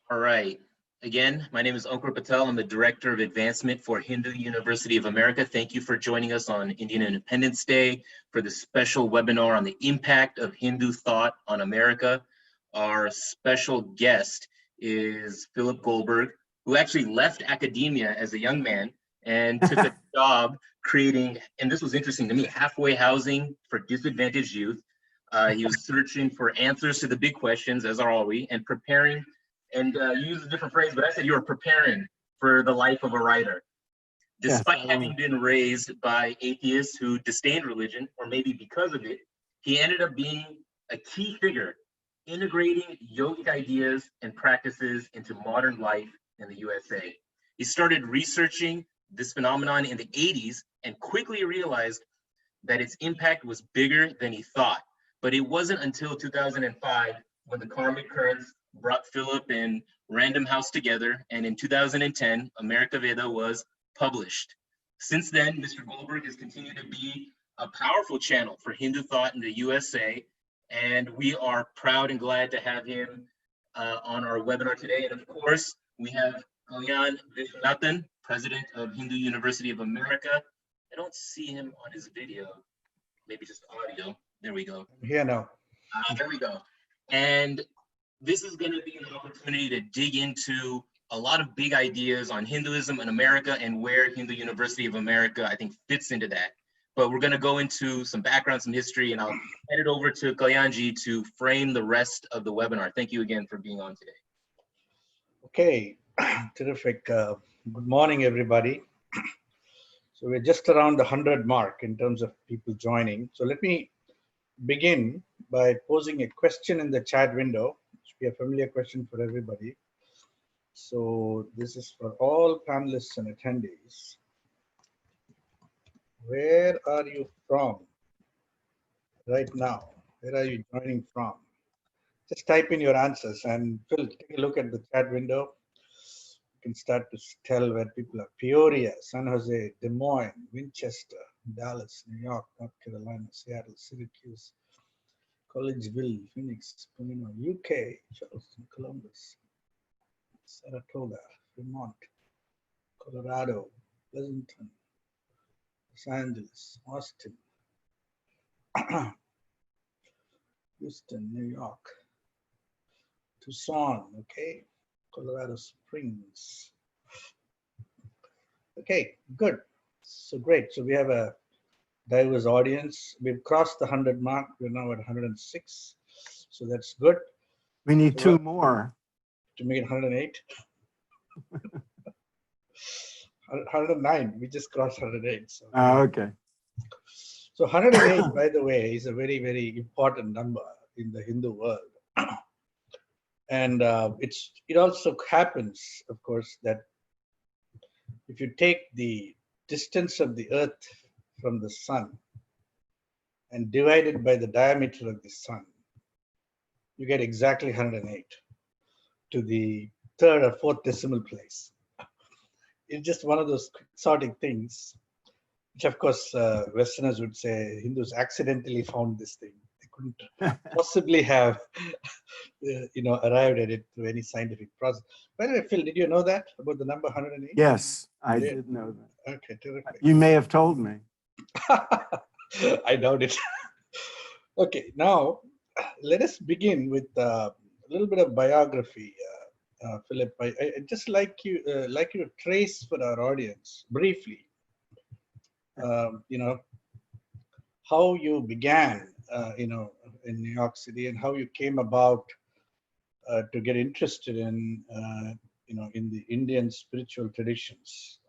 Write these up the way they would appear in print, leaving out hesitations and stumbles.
All right. Again, my name is Ankur Patel. I'm the Director of Advancement for Hindu University of America. Thank you for joining us on Indian Independence Day for this special webinar on the impact of Hindu thought on America. Our special guest is Philip Goldberg, who actually left academia as a young man and took a job creating, and this was interesting to me, halfway housing for disadvantaged youth. He was searching for answers to the big questions, as are all we, and preparing, and you used a different phrase, but I said you were preparing for the life of a writer. Despite having been raised by atheists who disdained religion, or maybe because of it, he ended up being a key figure integrating yogic ideas and practices into modern life in the USA. He started researching this phenomenon in the 80s and quickly realized that its impact was bigger than he thought. But it wasn't until 2005 when the karmic currents brought Philip and Random House together, and in 2010, America Veda was published. Since then, Mr. Goldberg has continued to be a powerful channel for Hindu thought in the USA, and we are proud and glad to have him on our webinar today. And of course, we have Kalyan Viswanathan, President of Hindu University of America. I don't see him on his video, maybe just audio. There we go. I'm here now. There we go. And this is going to be an opportunity to dig into a lot of big ideas on Hinduism in America and where Hindu University of America, I think, fits into that. But we're going to go into some background, some history, and I'll hand it over to Kalyanji to frame the rest of the webinar. Thank you again for being on today. Okay, terrific. Good morning, everybody. So we're just around the 100 mark in terms of people joining. So let me begin by posing a question in the chat window. It should be a familiar question for everybody. So this is for all panelists and attendees. Where are you from right now? Where are you joining from? Just type in your answers, and Phil, take a look at the chat window. You can start to tell where people are. Peoria, San Jose, Des Moines, Winchester, Dallas, New York, North Carolina, Seattle, Syracuse, Collegeville, Phoenix, Pomino, UK, Charleston, Columbus, Saratoga, Vermont, Colorado, Pleasanton, Los Angeles, Austin, Houston, New York, Tucson, okay, Colorado Springs. Okay, good. So great. So we have a diverse audience. We've crossed the 100 mark. We're now at 106. So that's good. We need two more to make it 108. 109. We just crossed 108. So. Okay. So 108, by the way, is a very, very important number in the Hindu world. And it also happens, of course, that if you take the distance of the Earth from the sun and divide it by the diameter of the sun, you get exactly 108 to the third or fourth decimal place. It's just one of those quixotic things, which of course Westerners would say Hindus accidentally found this thing. They couldn't possibly have arrived at it through any scientific process. By the way, Phil, did you know that about the number 108? Yes, I did know that. Okay, terrific. You may have told me. I doubt it. Okay, now let us begin with a little bit of biography, Philip. I just like you to trace for our audience briefly, how you began, in New York City, and how you came about to get interested in, in the Indian spiritual traditions,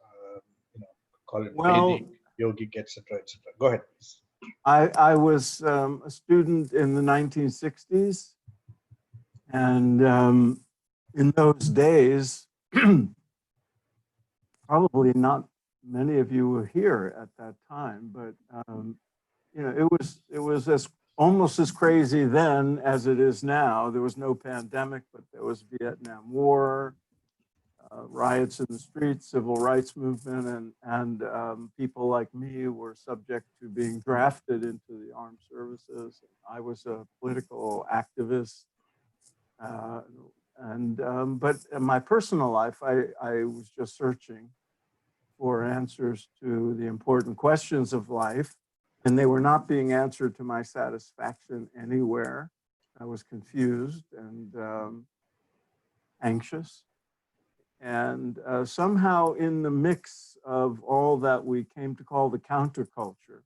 call it Vedic, yogic, etc., etc. Go ahead, please. I was a student in the 1960s, and in those days, probably not many of you were here at that time, but it was almost as crazy then as it is now. There was no pandemic, but there was Vietnam War, riots in the streets, civil rights movement, and people like me were subject to being drafted into the armed services. I was a political activist But in my personal life, I was just searching for answers to the important questions of life, and they were not being answered to my satisfaction anywhere. I was confused and anxious. And somehow in the mix of all that we came to call the counterculture,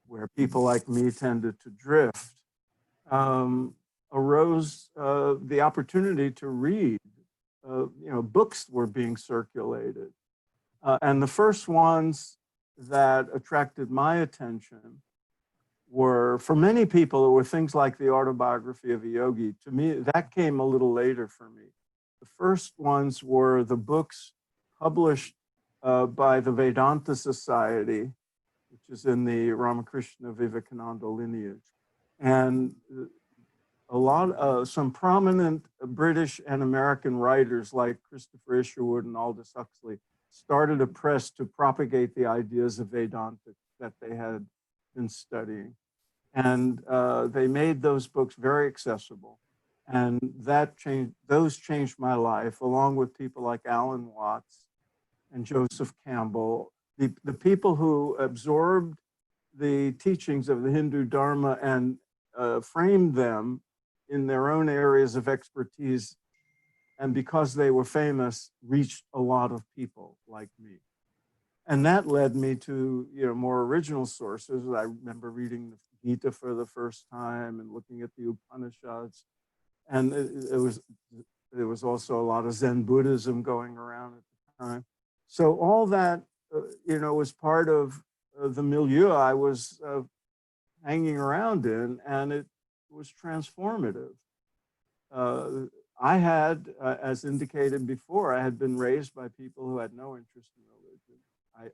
where people like me tended to drift, arose the opportunity to read. Books were being circulated. And the first ones that attracted my attention were, for many people, it were things like the Autobiography of a Yogi. To me, that came a little later for me. The first ones were the books published by the Vedanta Society, which is in the Ramakrishna Vivekananda lineage. And some prominent British and American writers like Christopher Isherwood and Aldous Huxley started a press to propagate the ideas of Vedanta that they had been studying. And they made those books very accessible. And those changed my life, along with people like Alan Watts and Joseph Campbell, the people who absorbed the teachings of the Hindu Dharma and framed them in their own areas of expertise, and because they were famous, reached a lot of people like me. And that led me to more original sources. I remember reading the Gita for the first time and looking at the Upanishads. And there was also a lot of Zen Buddhism going around at the time. So all that, was part of the milieu I was hanging around in, and it was transformative. I had, as indicated before, I had been raised by people who had no interest in religion.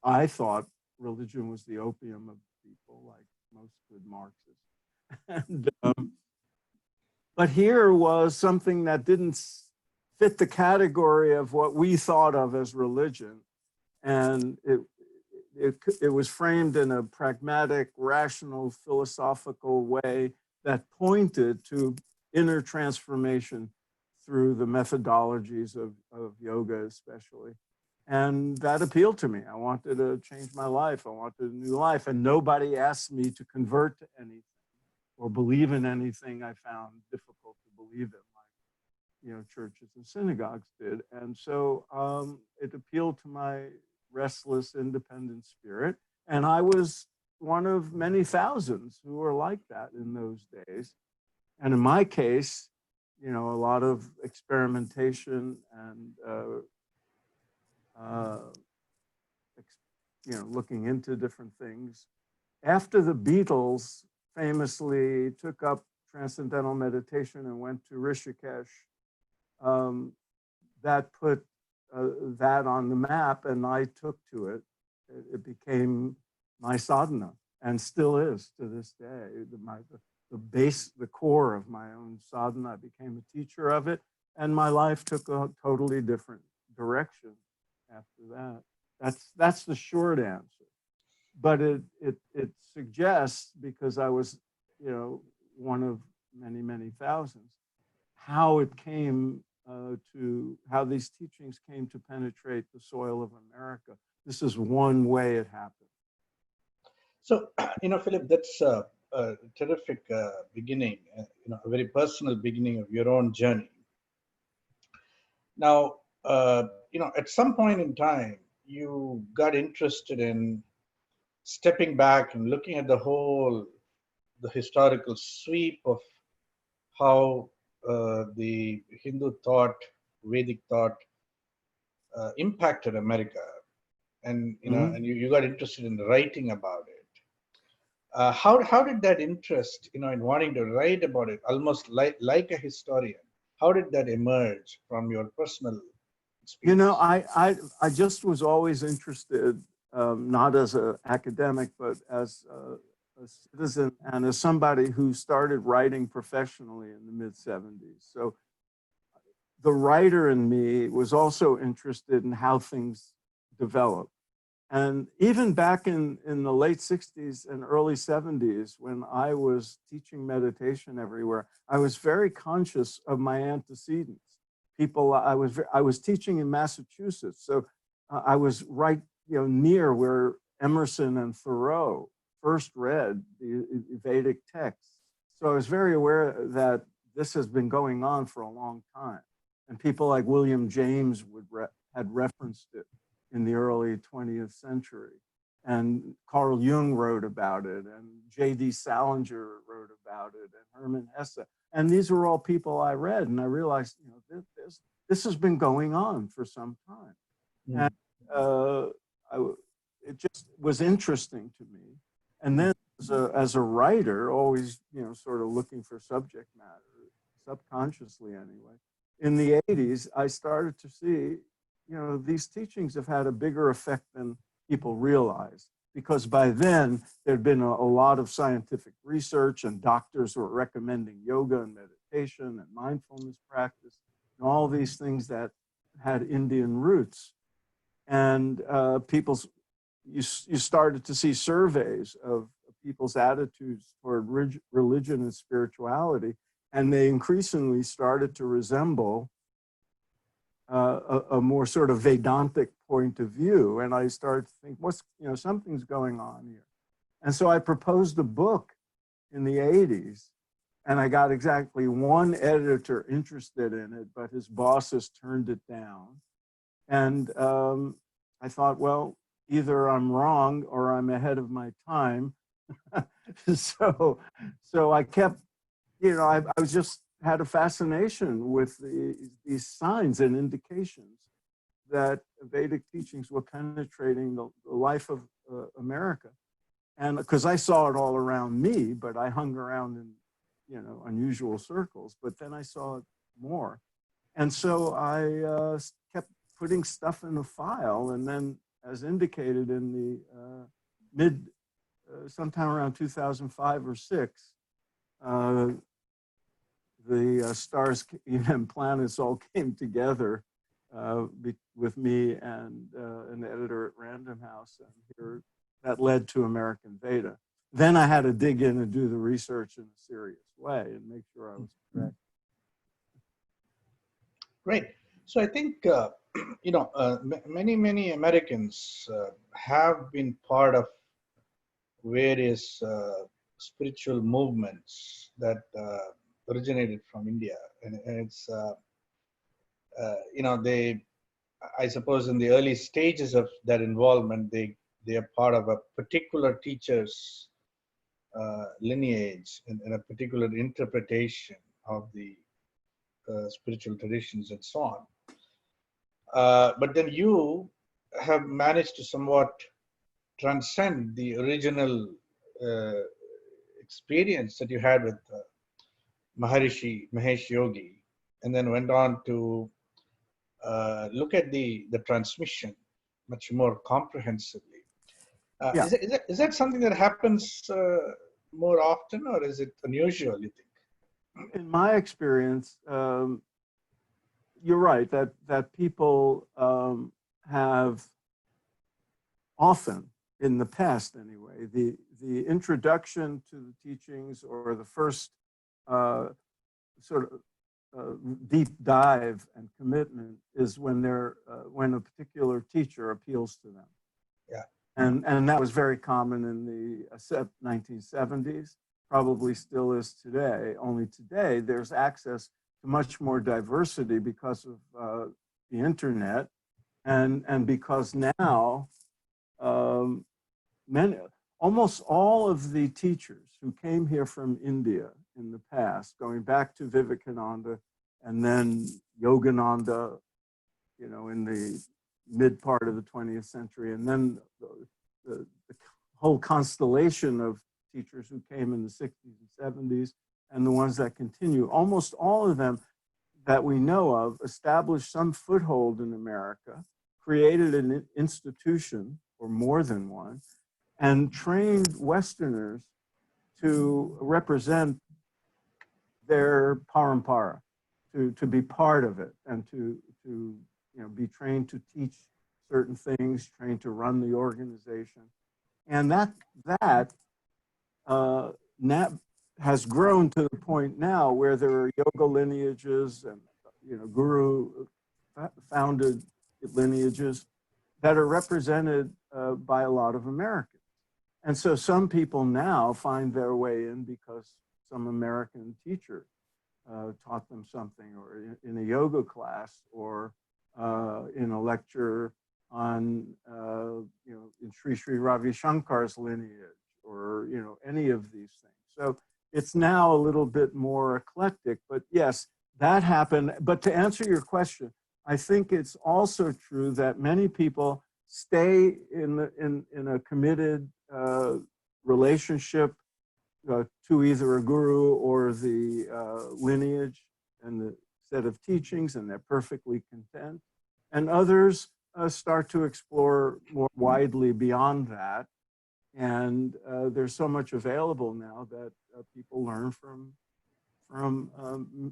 I thought religion was the opium of people, like most good Marxists. But here was something that didn't fit the category of what we thought of as religion. And it was framed in a pragmatic, rational, philosophical way that pointed to inner transformation through the methodologies of yoga, especially. And that appealed to me. I wanted to change my life. I wanted a new life. And nobody asked me to convert to anything or believe in anything I found difficult to believe in, like, churches and synagogues did. And so it appealed to my restless, independent spirit. And I was one of many thousands who were like that in those days. And in my case, a lot of experimentation and looking into different things. After the Beatles famously took up transcendental meditation and went to Rishikesh, that put that on the map, and I took to it. It became my sadhana, and still is to this day. The core of my own sadhana. I became a teacher of it, and my life took a totally different direction after that. That's the short answer. But it suggests, because I was, one of many, many thousands, how it came how these teachings came to penetrate the soil of America. This is one way it happened. So, Philip, that's a terrific beginning, a very personal beginning of your own journey. Now, at some point in time, you got interested in stepping back and looking at the historical sweep of how the Hindu thought, Vedic thought impacted America. And, and you got interested in writing about it. How did that interest, in wanting to write about it, almost like a historian, how did that emerge from your personal experience? I just was always interested, not as an academic, but as a citizen and as somebody who started writing professionally in the mid-70s. So the writer in me was also interested in how things develop. And even back in the late 60s and early 70s, when I was teaching meditation everywhere, I was very conscious of my antecedents. People, I was teaching in Massachusetts, so I was right, near where Emerson and Thoreau first read the Vedic texts. So I was very aware that this has been going on for a long time. And people like William James had referenced it in the early 20th century. And Carl Jung wrote about it, and J.D. Salinger wrote about it, and Hermann Hesse. And these were all people I read, and I realized, this has been going on for some time. Mm. And it just was interesting to me. And then as a writer, always, sort of looking for subject matter, subconsciously anyway, in the 80s, I started to see, these teachings have had a bigger effect than people realize, because by then there'd been a lot of scientific research, and doctors were recommending yoga and meditation and mindfulness practice and all these things that had Indian roots. And you started to see surveys of people's attitudes toward religion and spirituality, and they increasingly started to resemble a more sort of Vedantic point of view. And I started to think, something's going on here. And so I proposed a book in the 80s, and I got exactly one editor interested in it, but his bosses turned it down. And I thought, well, either I'm wrong or I'm ahead of my time. So I kept, I was just had a fascination with these signs and indications that Vedic teachings were penetrating the life of America. And because I saw it all around me, but I hung around in, unusual circles, but then I saw it more. And so I kept putting stuff in a file, and then, as indicated in the sometime around 2005 or 6, the stars and planets all came together with me and an editor at Random House, and here that led to American Veda. Then I had to dig in and do the research in a serious way and make sure I was correct. Great. So I think, many Americans have been part of various spiritual movements that originated from India. And it's, I suppose in the early stages of that involvement, they are part of a particular teacher's lineage and a particular interpretation of the spiritual traditions and so on. But then you have managed to somewhat transcend the original experience that you had with Maharishi Mahesh Yogi, and then went on to look at the transmission much more comprehensively. Yeah. Is that something that happens more often, or is it unusual, you think? In my experience, you're right that people have often, in the past anyway, the introduction to the teachings or the first sort of deep dive and commitment is when when a particular teacher appeals to them. Yeah. And that was very common in the 1970s, probably still is today. Only today there's access to much more diversity because of the internet, and because now almost all of the teachers who came here from India in the past, going back to Vivekananda and then Yogananda, in the mid part of the 20th century, and then the whole constellation of teachers who came in the 60s and 70s, and the ones that continue, almost all of them that we know of established some foothold in America, created an institution, or more than one, and trained Westerners to represent their parampara, to be part of it, and to be trained to teach certain things, trained to run the organization. And that has grown to the point now where there are yoga lineages and guru founded lineages that are represented by a lot of Americans. And so some people now find their way in because some American teacher taught them something, or in a yoga class, or in a lecture on, in Sri Ravi Shankar's lineage, or, any of these things. So it's now a little bit more eclectic, but yes, that happened. But to answer your question, I think it's also true that many people stay in a committed relationship to either a guru or the lineage and the set of teachings, and they're perfectly content. And others start to explore more widely beyond that. And there's so much available now that people learn from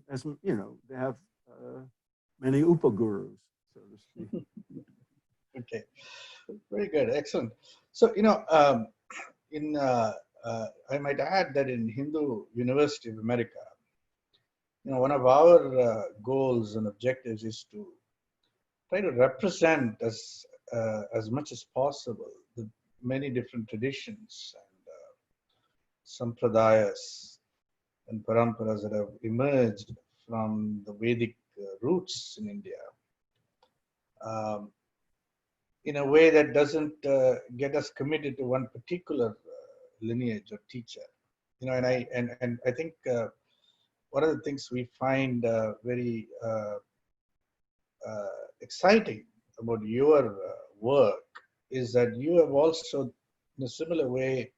as they have many upagurus, so to speak. Okay, very good, excellent. So I might add that in Hindu University of America, one of our goals and objectives is to try to represent as much as possible the many different traditions and sampradayas and paramparas that have emerged from the Vedic roots in India, in a way that doesn't get us committed to one particular lineage or teacher. And I think one of the things we find very exciting about your work is that you have also, in a similar way,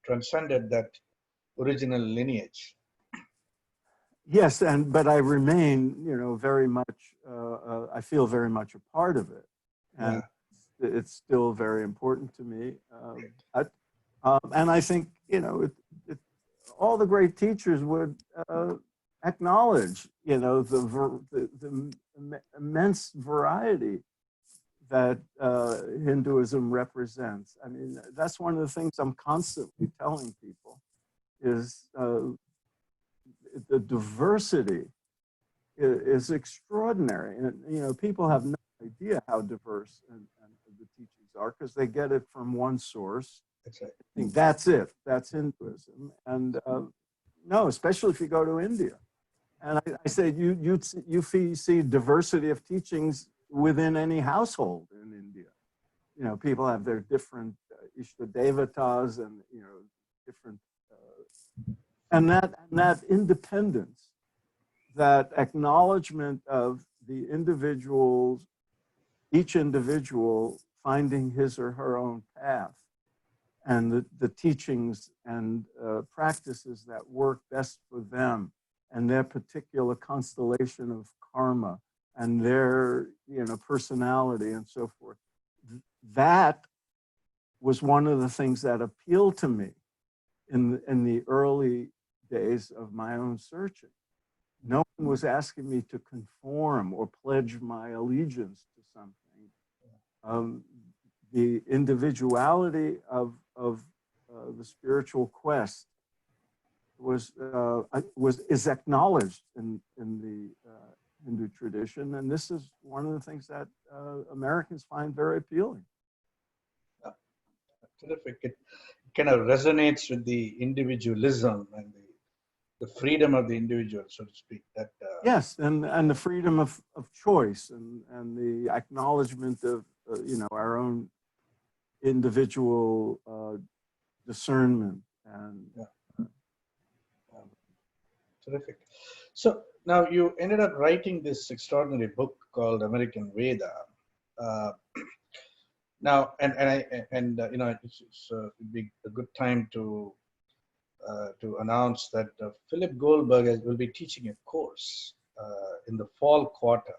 transcended that original lineage. Yes, but I remain, very much. I feel very much a part of it, and it's still very important to me. And I think, all the great teachers would acknowledge, the immense variety that Hinduism represents. I mean, that's one of the things I'm constantly telling people is the diversity is extraordinary. And, people have no idea how diverse and the teachings are because they get it from one source. That's right. I think that's it. That's Hinduism. And no, especially if you go to India. And I say you see diversity of teachings within any household in India. People have their different Ishtadevatas and different and that independence, that acknowledgement of the individuals, each individual finding his or her own path, and the teachings and practices that work best for them and their particular constellation of karma and their personality and so forth. That was one of the things that appealed to me in the early days of my own searching. No one was asking me to conform or pledge my allegiance to something. The individuality of the spiritual quest is acknowledged in the Hindu tradition, and this is one of the things that Americans find very appealing. Terrific. It kind of resonates with the individualism and the freedom of the individual, so to speak. That yes, and the freedom of choice and the acknowledgement of our own individual discernment and terrific. So now you ended up writing this extraordinary book called American Veda. Now, it's it'd be a good time to announce that Philip Goldberg will be teaching a course in the fall quarter,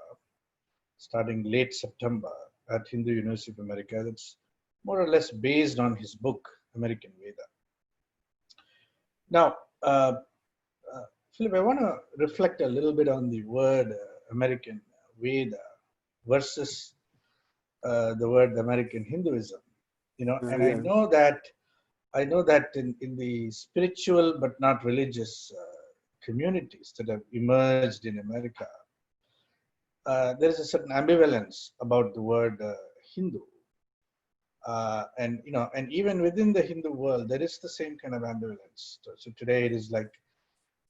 starting late September at Hindu University of America. That's more or less based on his book, American Veda. Now, Philip, I want to reflect a little bit on the word American Veda versus the word American Hinduism, and Yeah. I know that in the spiritual but not religious communities that have emerged in America, there is a certain ambivalence about the word Hindu. And even within the Hindu world, there is the same kind of ambivalence. So today it is like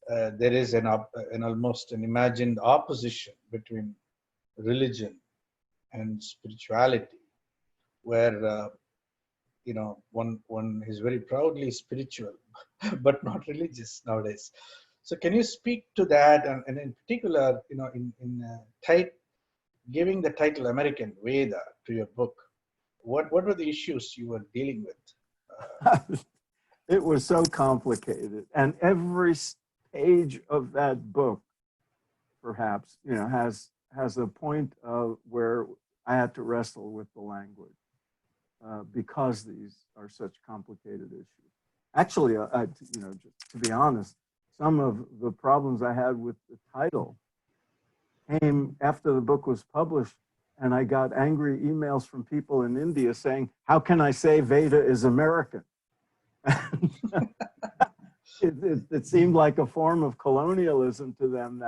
there is an almost an imagined opposition between religion and spirituality, where one is very proudly spiritual, but not religious nowadays. So can you speak to that, and in particular, giving the title American Veda to your book? What were the issues you were dealing with? It was so complicated, and every page of that book, perhaps, has a point of where I had to wrestle with the language because these are such complicated issues. Actually, just to be honest, some of the problems I had with the title came after the book was published, and I got angry emails from people in India saying, "How can I say Veda is American?" It seemed like a form of colonialism to them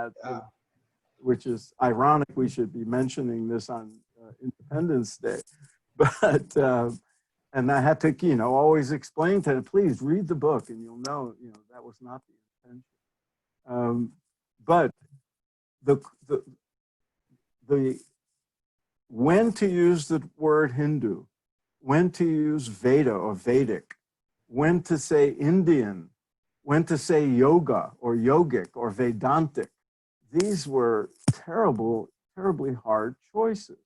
which is ironic. We should be mentioning this on Independence Day, but and I had to always explain to them, please read the book and you'll know that was not the intention. But the when to use the word Hindu, when to use Veda or Vedic, when to say Indian, when to say yoga or yogic or Vedantic. These were terribly hard choices.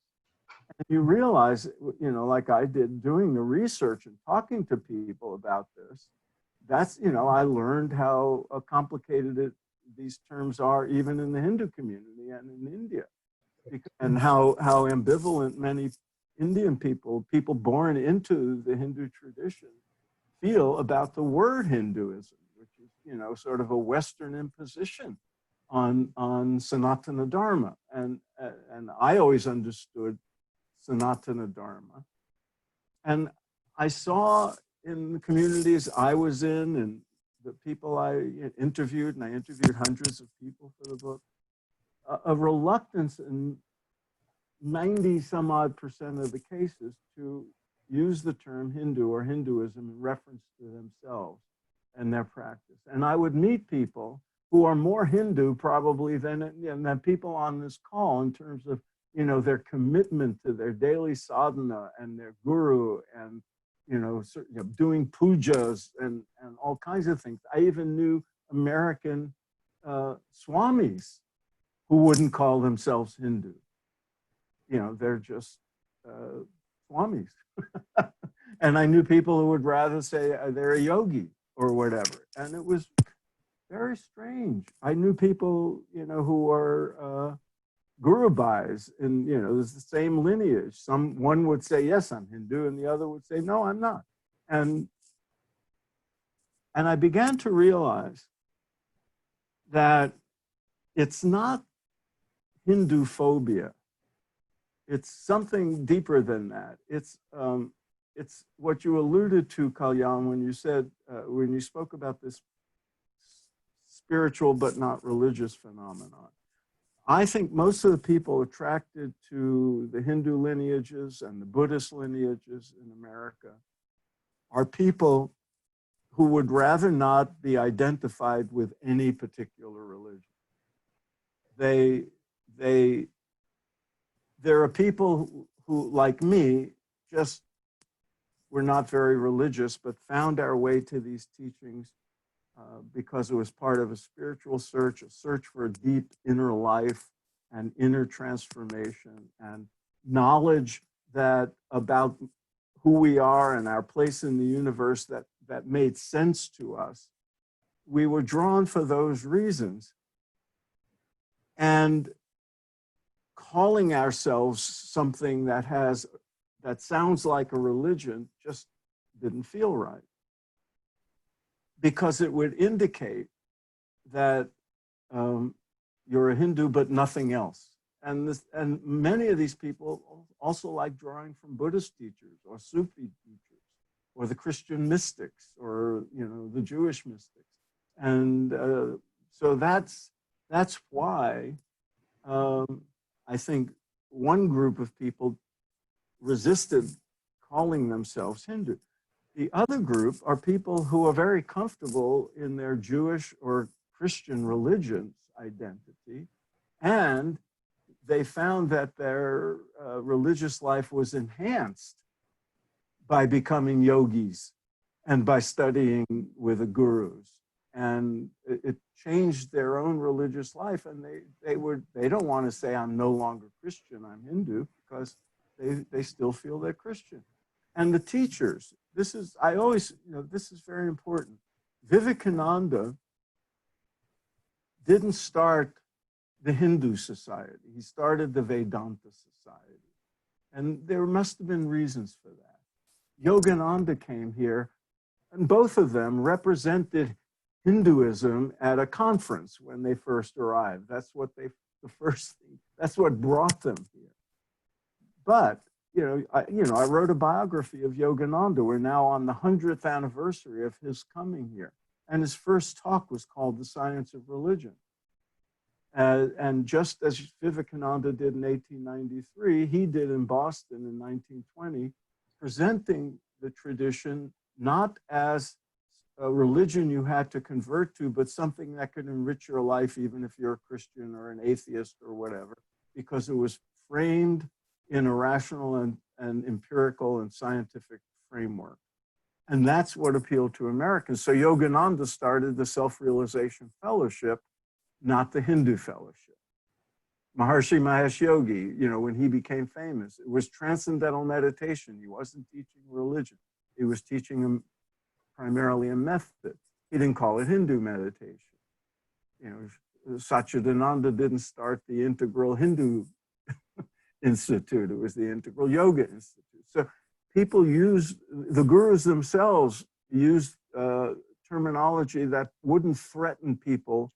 And you realize, like I did doing the research and talking to people about this, that's, I learned how complicated these terms are even in the Hindu community and in India. And how ambivalent many Indian people born into the Hindu tradition, feel about the word Hinduism, which is, sort of a Western imposition on Sanatana Dharma. And I always understood Sanatana Dharma. And I saw in the communities I was in and the people I interviewed, and I interviewed hundreds of people for the book, a reluctance in 90 some odd % of the cases to use the term Hindu or Hinduism in reference to themselves and their practice. And I would meet people who are more Hindu probably than people on this call in terms of, their commitment to their daily sadhana and their guru and, doing pujas and all kinds of things. I even knew American swamis who wouldn't call themselves Hindu. They're just swamis. And I knew people who would rather say they're a yogi or whatever. And it was very strange. I knew people, who are Gurubhais and, there's the same lineage. One would say, yes, I'm Hindu, and the other would say, no, I'm not. And I began to realize that it's not Hindu phobia. It's something deeper than that. It's what you alluded to, Kalyan, when you said, when you spoke about this spiritual but not religious phenomenon. I think most of the people attracted to the Hindu lineages and the Buddhist lineages in America are people who would rather not be identified with any particular religion. There are people who, like me, just were not very religious, but found our way to these teachings because it was part of a spiritual search, a search for a deep inner life and inner transformation and knowledge about who we are and our place in the universe that made sense to us. We were drawn for those reasons. And calling ourselves something that sounds like a religion just didn't feel right, because it would indicate that you're a Hindu but nothing else. and many of these people also like drawing from Buddhist teachers or Sufi teachers or the Christian mystics or the Jewish mystics, and so that's why I think one group of people resisted calling themselves Hindu. The other group are people who are very comfortable in their Jewish or Christian religion's identity, and they found that their religious life was enhanced by becoming yogis and by studying with the gurus. And it changed their own religious life. And they don't want to say, I'm no longer Christian, I'm Hindu, because they still feel they're Christian. And the teachers, this is very important. Vivekananda didn't start the Hindu society. He started the Vedanta society. And there must have been reasons for that. Yogananda came here, and both of them represented Hinduism at a conference when they first arrived. That's what brought them here. But I wrote a biography of Yogananda. We're now on the 100th anniversary of his coming here, and his first talk was called "The Science of Religion." And just as Vivekananda did in 1893, he did in Boston in 1920, presenting the tradition not as a religion you had to convert to, but something that could enrich your life, even if you're a Christian or an atheist or whatever, because it was framed in a rational and empirical and scientific framework. And that's what appealed to Americans. So Yogananda started the Self-Realization Fellowship, not the Hindu Fellowship. Maharishi Mahesh Yogi, when he became famous, it was transcendental meditation. He wasn't teaching religion. He was teaching them primarily a method. He didn't call it Hindu meditation. Satchidananda didn't start the Integral Hindu Institute. It was the Integral Yoga Institute. So people the gurus themselves used terminology that wouldn't threaten people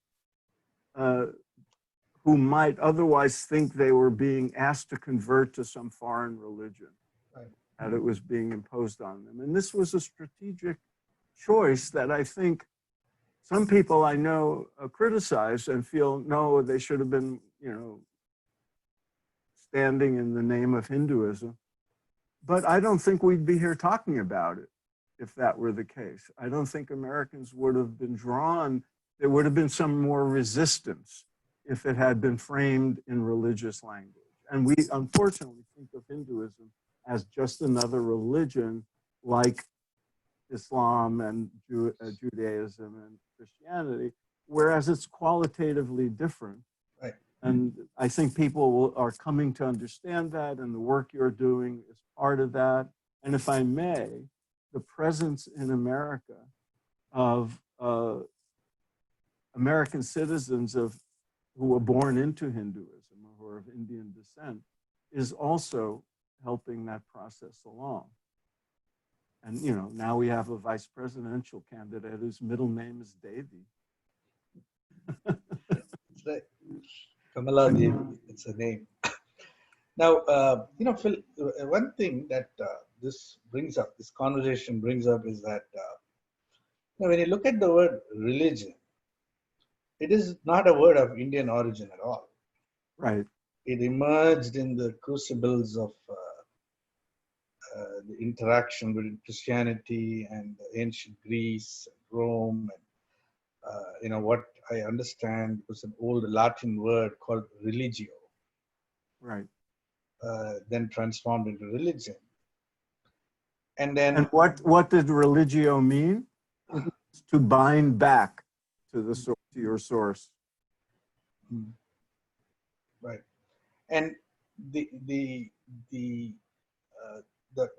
who might otherwise think they were being asked to convert to some foreign religion, right, that it was being imposed on them. And this was a strategic choice that I think some people I know criticize and feel, no, they should have been, standing in the name of Hinduism. But I don't think we'd be here talking about it if that were the case. I don't think Americans would have been drawn. There would have been some more resistance if it had been framed in religious language. And we unfortunately think of Hinduism as just another religion like Islam and Judaism and Christianity, whereas it's qualitatively different. Right. And I think people are coming to understand that, and the work you're doing is part of that. And if I may, the presence in America of American citizens who were born into Hinduism or who are of Indian descent is also helping that process along. And now we have a vice presidential candidate whose middle name is Devi. That's right. Kamala Devi, it's a name. Now, Phil, one thing that this conversation brings up is that when you look at the word religion, it is not a word of Indian origin at all. Right. It emerged in the crucibles of the interaction between Christianity and ancient Greece and Rome. And, what I understand was an old Latin word called religio. Right. Then transformed into religion. And then. And what did religio mean? To bind back to your source. Right. And the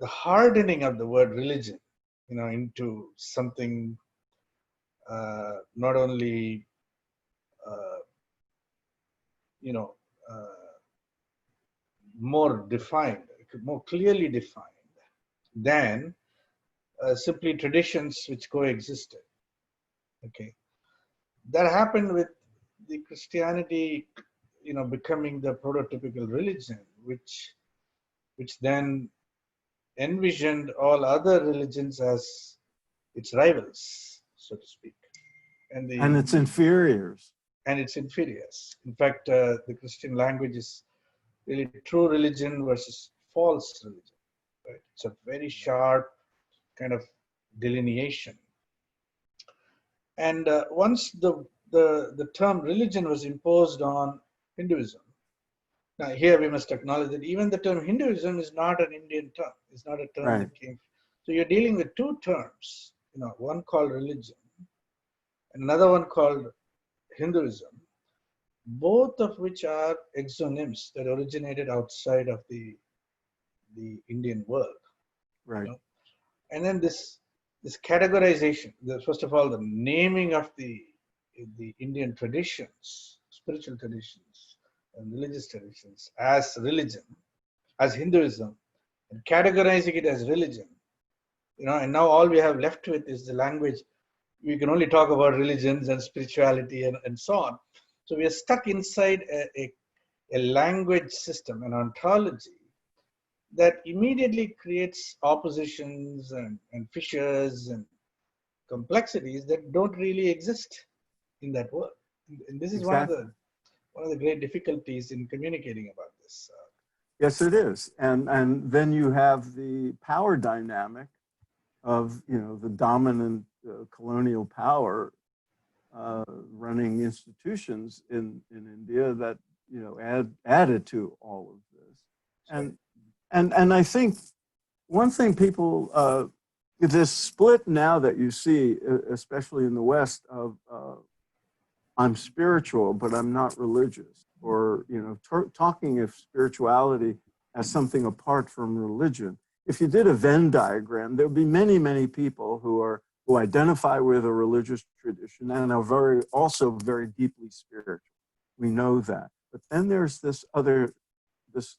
hardening of the word religion, into something not only more defined, more clearly defined than simply traditions which coexisted. Okay, that happened with the Christianity becoming the prototypical religion, which then envisioned all other religions as its rivals, so to speak, And its inferiors. and its inferiors. In fact, the Christian language is really true religion versus false religion. Right? It's a very sharp kind of delineation. And once the term religion was imposed on Hinduism, now here we must acknowledge that even the term Hinduism is not an Indian term. It's not a term Right. that came. So you're dealing with two terms, one called religion and another one called Hinduism, both of which are exonyms that originated outside of the Indian world. Right. And then this categorization, first of all, the naming of the Indian traditions, spiritual traditions and religious traditions as religion, as Hinduism, and categorizing it as religion, and now all we have left with is the language. We can only talk about religions and spirituality and so on. So we are stuck inside a language system, an ontology that immediately creates oppositions and fissures and complexities that don't really exist in that world. And this is Exactly. one of the great difficulties in communicating about this. Yes, it is. And then you have the power dynamic of, the dominant colonial power running institutions in India that, added to all of this. And I think one thing people, this split now that you see, especially in the West, of I'm spiritual, but I'm not religious, or, talking of spirituality as something apart from religion. If you did a Venn diagram, there would be many, many people who identify with a religious tradition and are also very deeply spiritual. We know that. But then there's this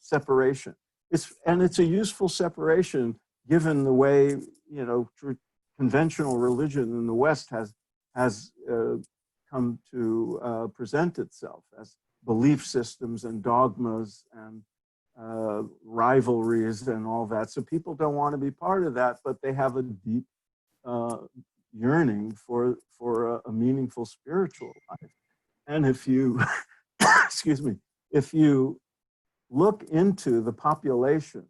separation. It's a useful separation given the way, conventional religion in the West has come to present itself as belief systems and dogmas and rivalries and all that. So people don't want to be part of that, but they have a deep yearning for a meaningful spiritual life. And if you, excuse me, if you look into the population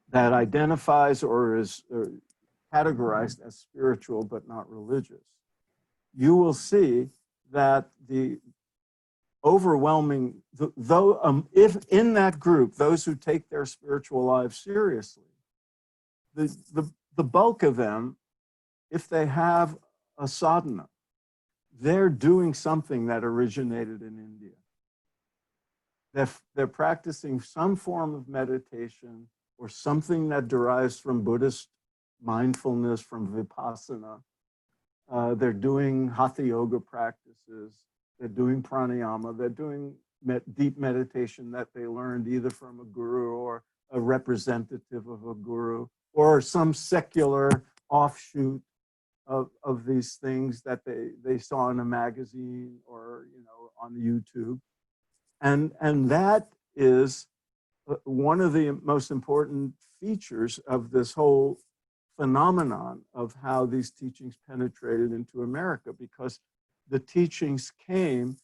that identifies or is categorized as spiritual but not religious, you will see that the overwhelming, if in that group, those who take their spiritual lives seriously, the bulk of them, if they have a sadhana, they're doing something that originated in India. They're practicing some form of meditation or something that derives from Buddhist mindfulness, from Vipassana. They're doing Hatha yoga practices. They're doing pranayama. They're doing deep meditation that they learned either from a guru or a representative of a guru or some secular offshoot of these things that they saw in a magazine or on YouTube. And that is one of the most important features of this whole phenomenon of how these teachings penetrated into America, because the teachings came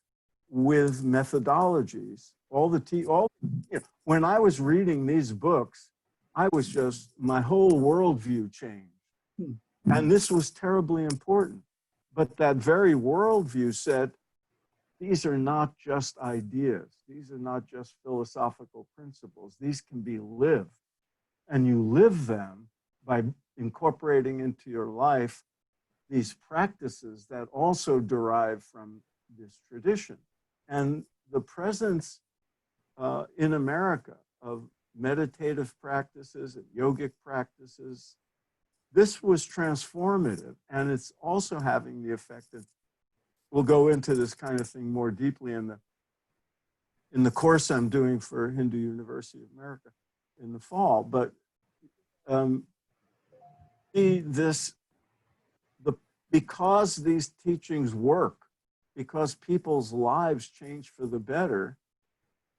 with methodologies. When I was reading these books, my whole worldview changed. And this was terribly important. But that very worldview said, these are not just ideas. These are not just philosophical principles. These can be lived. And you live them by incorporating into your life these practices that also derive from this tradition. And the presence in America of meditative practices and yogic practices, this was transformative. And it's also having the effect of, we'll go into this kind of thing more deeply in the course I'm doing for Hindu University of America in the fall. But because these teachings work because people's lives change for the better,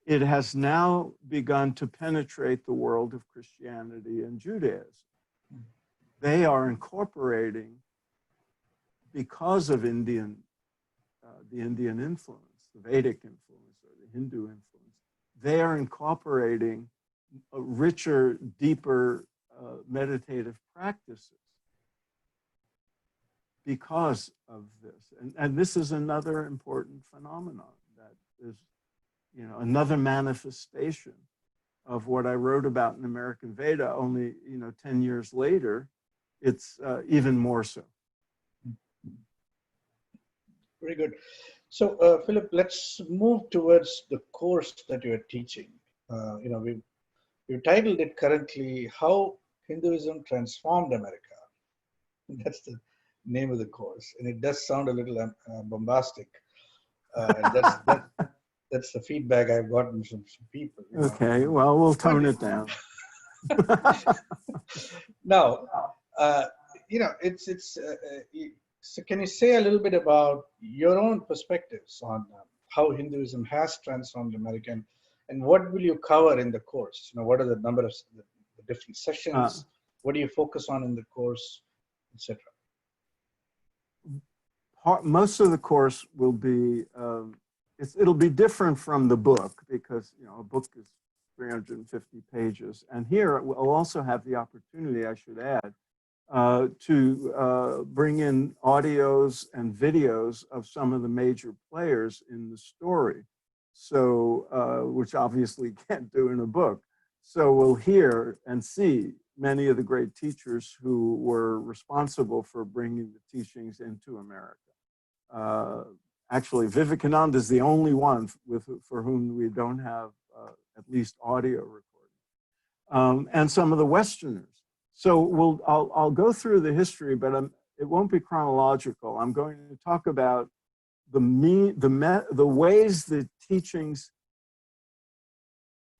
it has now begun to penetrate the world of Christianity and Judaism. They are incorporating, because of the Indian influence, the Vedic influence, or the Hindu influence, they are incorporating richer, deeper meditative practices because of this. And this is another important phenomenon that is, another manifestation of what I wrote about in American Veda only, 10 years later. It's even more so. Very good. So, Philip, let's move towards the course that you are teaching. We've titled it currently, How Hinduism Transformed America. That's the name of the course. And it does sound a little bombastic. That's the feedback I've gotten from some people. Okay, well, we'll tone it down. Now, so can you say a little bit about your own perspectives on how Hinduism has transformed America, and what will you cover in the course? What are the number of the different sessions? What do you focus on in the course, etc.? Most of the course will be, it'll be different from the book, because a book is 350 pages. And here we'll also have the opportunity, I should add, to bring in audios and videos of some of the major players in the story. So, which obviously can't do in a book. So we'll hear and see many of the great teachers who were responsible for bringing the teachings into America. Actually, Vivekananda is the only one for whom we don't have at least audio recording, and some of the Westerners. So I'll go through the history, but it won't be chronological. I'm going to talk about the ways the teachings,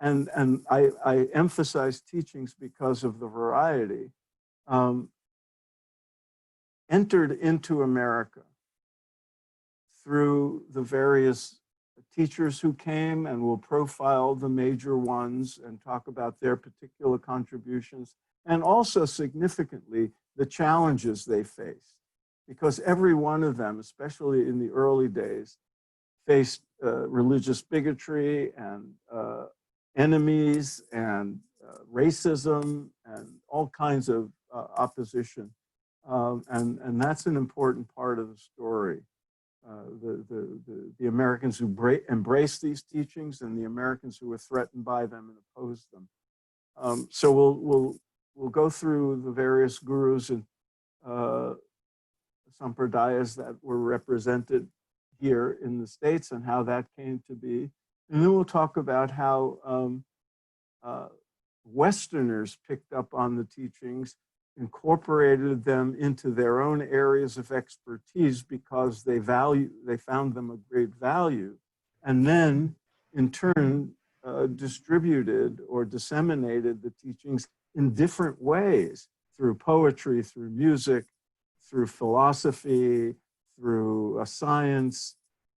and I emphasize teachings because of the variety, entered into America through the various teachers who came, and we'll profile the major ones and talk about their particular contributions, and also significantly the challenges they faced, because every one of them, especially in the early days, faced religious bigotry and enemies and racism and all kinds of opposition. And that's an important part of the story. The Americans who embraced these teachings, and the Americans who were threatened by them and opposed them. So we'll go through the various gurus and sampradayas that were represented here in the States and how that came to be. And then we'll talk about how Westerners picked up on the teachings, incorporated them into their own areas of expertise because they found them of great value, and then in turn distributed or disseminated the teachings in different ways, through poetry, through music, through philosophy, through science,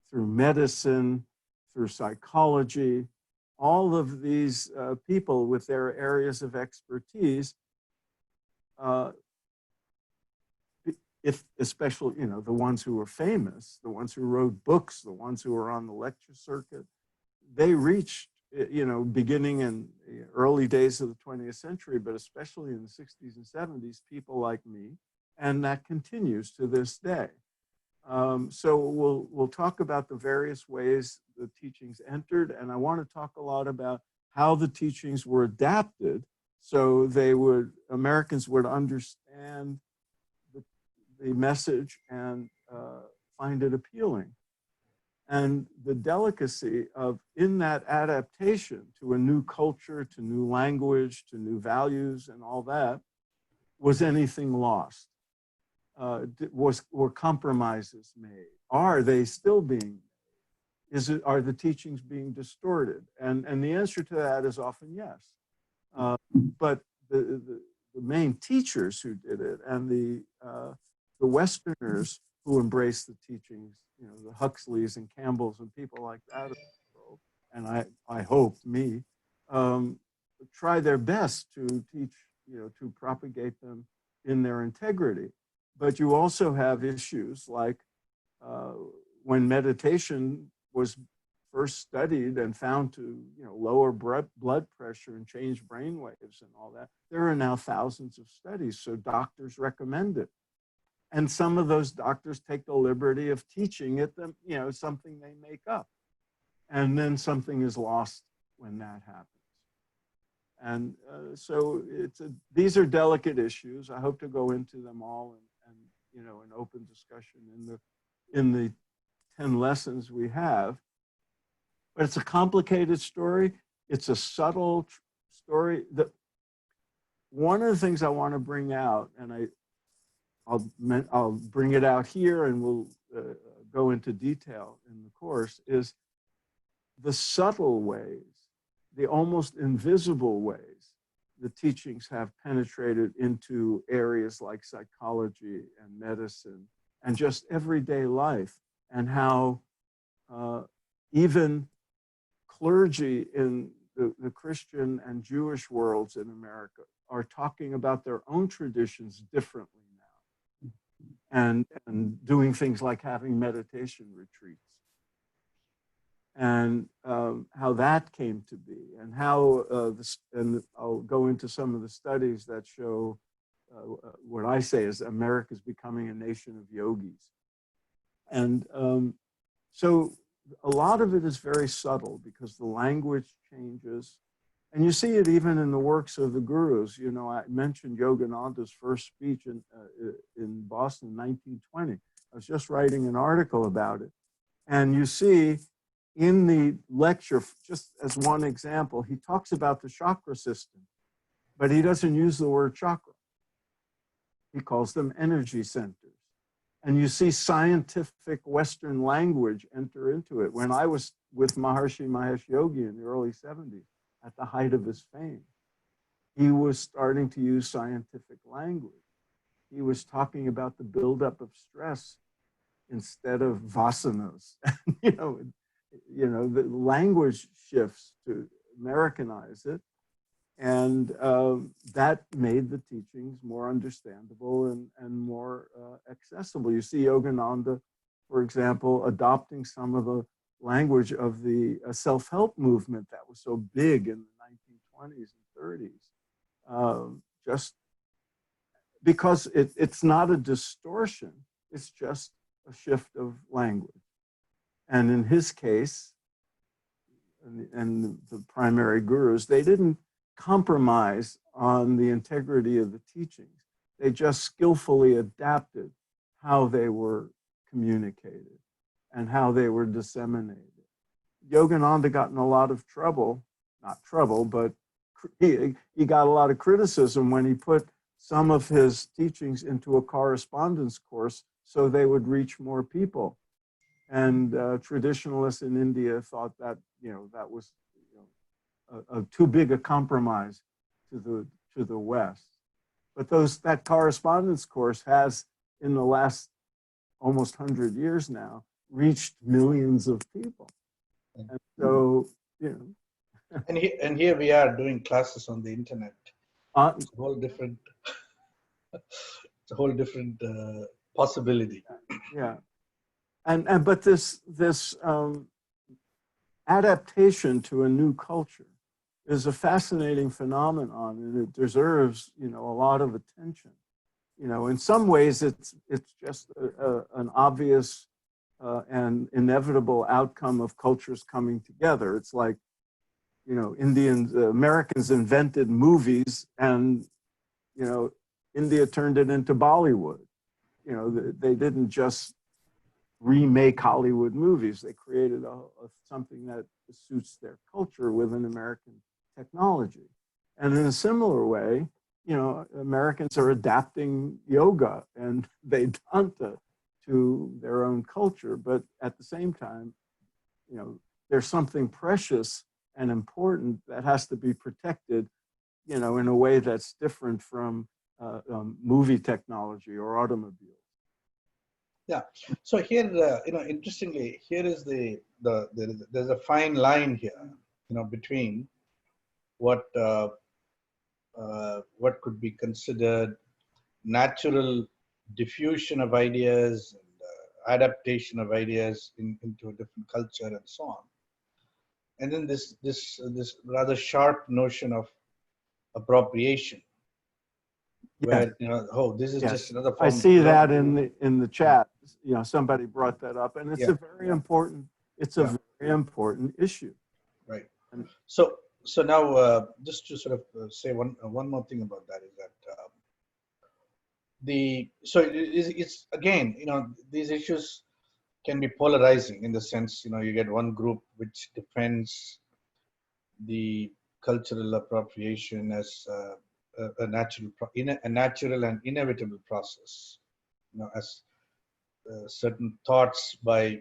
through medicine, through psychology. All of these people with their areas of expertise, especially, the ones who were famous, the ones who wrote books, the ones who were on the lecture circuit, they reached, beginning in the early days of the 20th century, but especially in the 60s and 70s, people like me, and that continues to this day. So we'll talk about the various ways the teachings entered, and I want to talk a lot about how the teachings were adapted so Americans would understand the message and find it appealing. And the delicacy of, in that adaptation to a new culture, to new language, to new values and all that, was anything lost? Were compromises made? Are they still being made? Are the teachings being distorted? And the answer to that is often yes. But the main teachers who did it, and the Westerners who embrace the teachings, you know, the Huxleys and Campbells and people like that, and I hope me, try their best to teach, you know, to propagate them in their integrity. But you also have issues like when meditation was first studied and found to, you know, lower blood pressure and change brain waves and all that, there are now thousands of studies, so doctors recommend it. And some of those doctors take the liberty of teaching it them, you know, something they make up. And then something is lost when that happens. And so these are delicate issues. I hope to go into them all and you know, an open discussion in the 10 lessons we have. But it's a complicated story. It's a subtle story. One of the things I want to bring out, and I'll bring it out here and we'll go into detail in the course, is the subtle ways, the almost invisible ways the teachings have penetrated into areas like psychology and medicine and just everyday life, and how even clergy in the Christian and Jewish worlds in America are talking about their own traditions differently now, and doing things like having meditation retreats, and how that came to be, and how and I'll go into some of the studies that show what I say is America's becoming a nation of yogis. And so a lot of it is very subtle because the language changes. And you see it even in the works of the gurus. You know, I mentioned Yogananda's first speech in Boston in 1920. I was just writing an article about it. And you see in the lecture, just as one example, he talks about the chakra system, but he doesn't use the word chakra. He calls them energy centers. And you see scientific Western language enter into it. When I was with Maharishi Mahesh Yogi in the early 70s, at the height of his fame, he was starting to use scientific language. He was talking about the buildup of stress instead of vasanas. you know, the language shifts to Americanize it. And that made the teachings more understandable and more accessible. You see Yogananda, for example, adopting some of the language of the self-help movement that was so big in the 1920s and 30s, just because it's not a distortion, it's just a shift of language. And in his case, and the primary gurus, they didn't compromise on the integrity of the teachings. They just skillfully adapted how they were communicated and how they were disseminated. Yogananda got in a lot of trouble, not trouble, but he got a lot of criticism when he put some of his teachings into a correspondence course so they would reach more people. And traditionalists in India thought that, you know, that was too big a compromise to the West. But that correspondence course has, in the last almost 100 years now, reached millions of people. And so, you know. And here we are doing classes on the internet. It's a whole different, possibility. Yeah, but this adaptation to a new culture is a fascinating phenomenon, and it deserves, you know, a lot of attention. You know, in some ways, it's just an obvious and inevitable outcome of cultures coming together. It's like, you know, Americans invented movies, and, you know, India turned it into Bollywood. You know, they didn't just remake Hollywood movies. They created something that suits their culture with an American technology. And in a similar way, you know, Americans are adapting yoga and Vedanta to their own culture. But at the same time, you know, there's something precious and important that has to be protected, you know, in a way that's different from movie technology or automobiles. Yeah. So here, interestingly, here is there's a fine line here, between what what could be considered natural diffusion of ideas and adaptation of ideas into a different culture and so on, and then this rather sharp notion of appropriation, Yes, where oh, this is just yes. another I form of see that in the chat. Somebody brought that up, and it's yeah, a very important. It's a yeah, very important issue. right. And So now, just to sort of say one more thing about that is that it's again, these issues can be polarizing in the sense, you get one group which defends the cultural appropriation as a natural and inevitable process, as certain thoughts by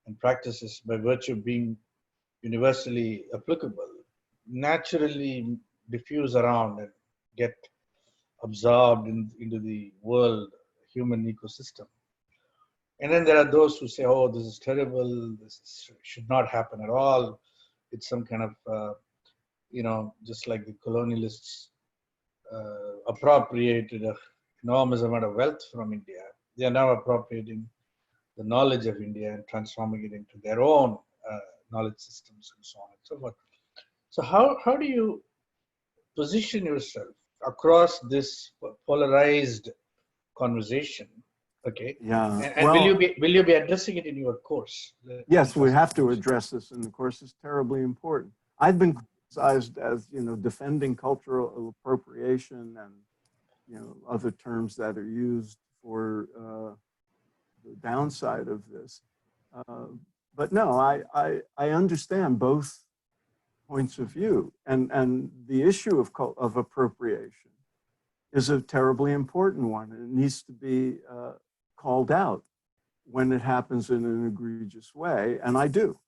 and practices by virtue of being universally applicable naturally diffuse around and get absorbed into the world human ecosystem. And then there are those who say, oh, this is terrible, should not happen at all. It's some kind of just like the colonialists appropriated an enormous amount of wealth from India, they are now appropriating the knowledge of India and transforming it into their own knowledge systems and so on and so forth. So how do you position yourself across this polarized conversation? Okay, yeah, and will you be addressing it in your course? yes, we have to address this, and the course is terribly important. I've been criticized as defending cultural appropriation and other terms that are used for the downside of this. But no, I understand both points of view, and the issue of appropriation is a terribly important one, and it needs to be called out when it happens in an egregious way, and I do.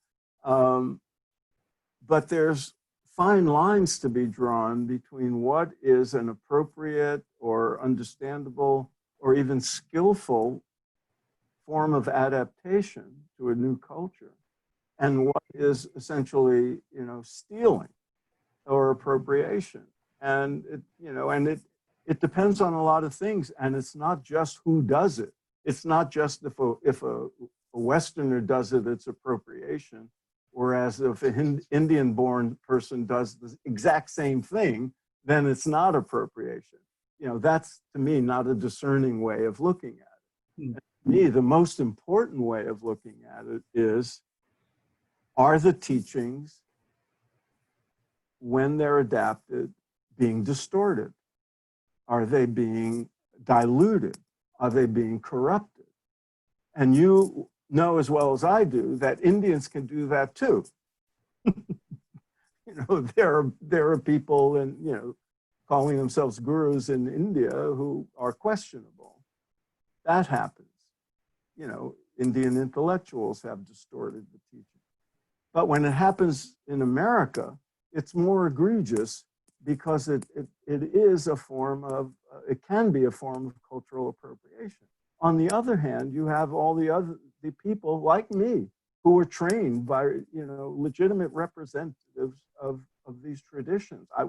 But there's fine lines to be drawn between what is an appropriate or understandable or even skillful form of adaptation to a new culture and what is essentially, stealing or appropriation. And it depends on a lot of things, and it's not just who does it. It's not just if a Westerner does it, it's appropriation. Whereas if an Indian-born person does the exact same thing, then it's not appropriation. That's to me not a discerning way of looking at it. And to me, the most important way of looking at it is, are the teachings, when they're adapted, being distorted? Are they being diluted? Are they being corrupted? And you know as well as I do that Indians can do that too. There are people calling themselves gurus in India who are questionable. That happens. Indian intellectuals have distorted the teaching. But when it happens in America, it's more egregious because it is a form of, it can be a form of cultural appropriation. On the other hand, you have all the people like me who were trained by, legitimate representatives of these traditions. I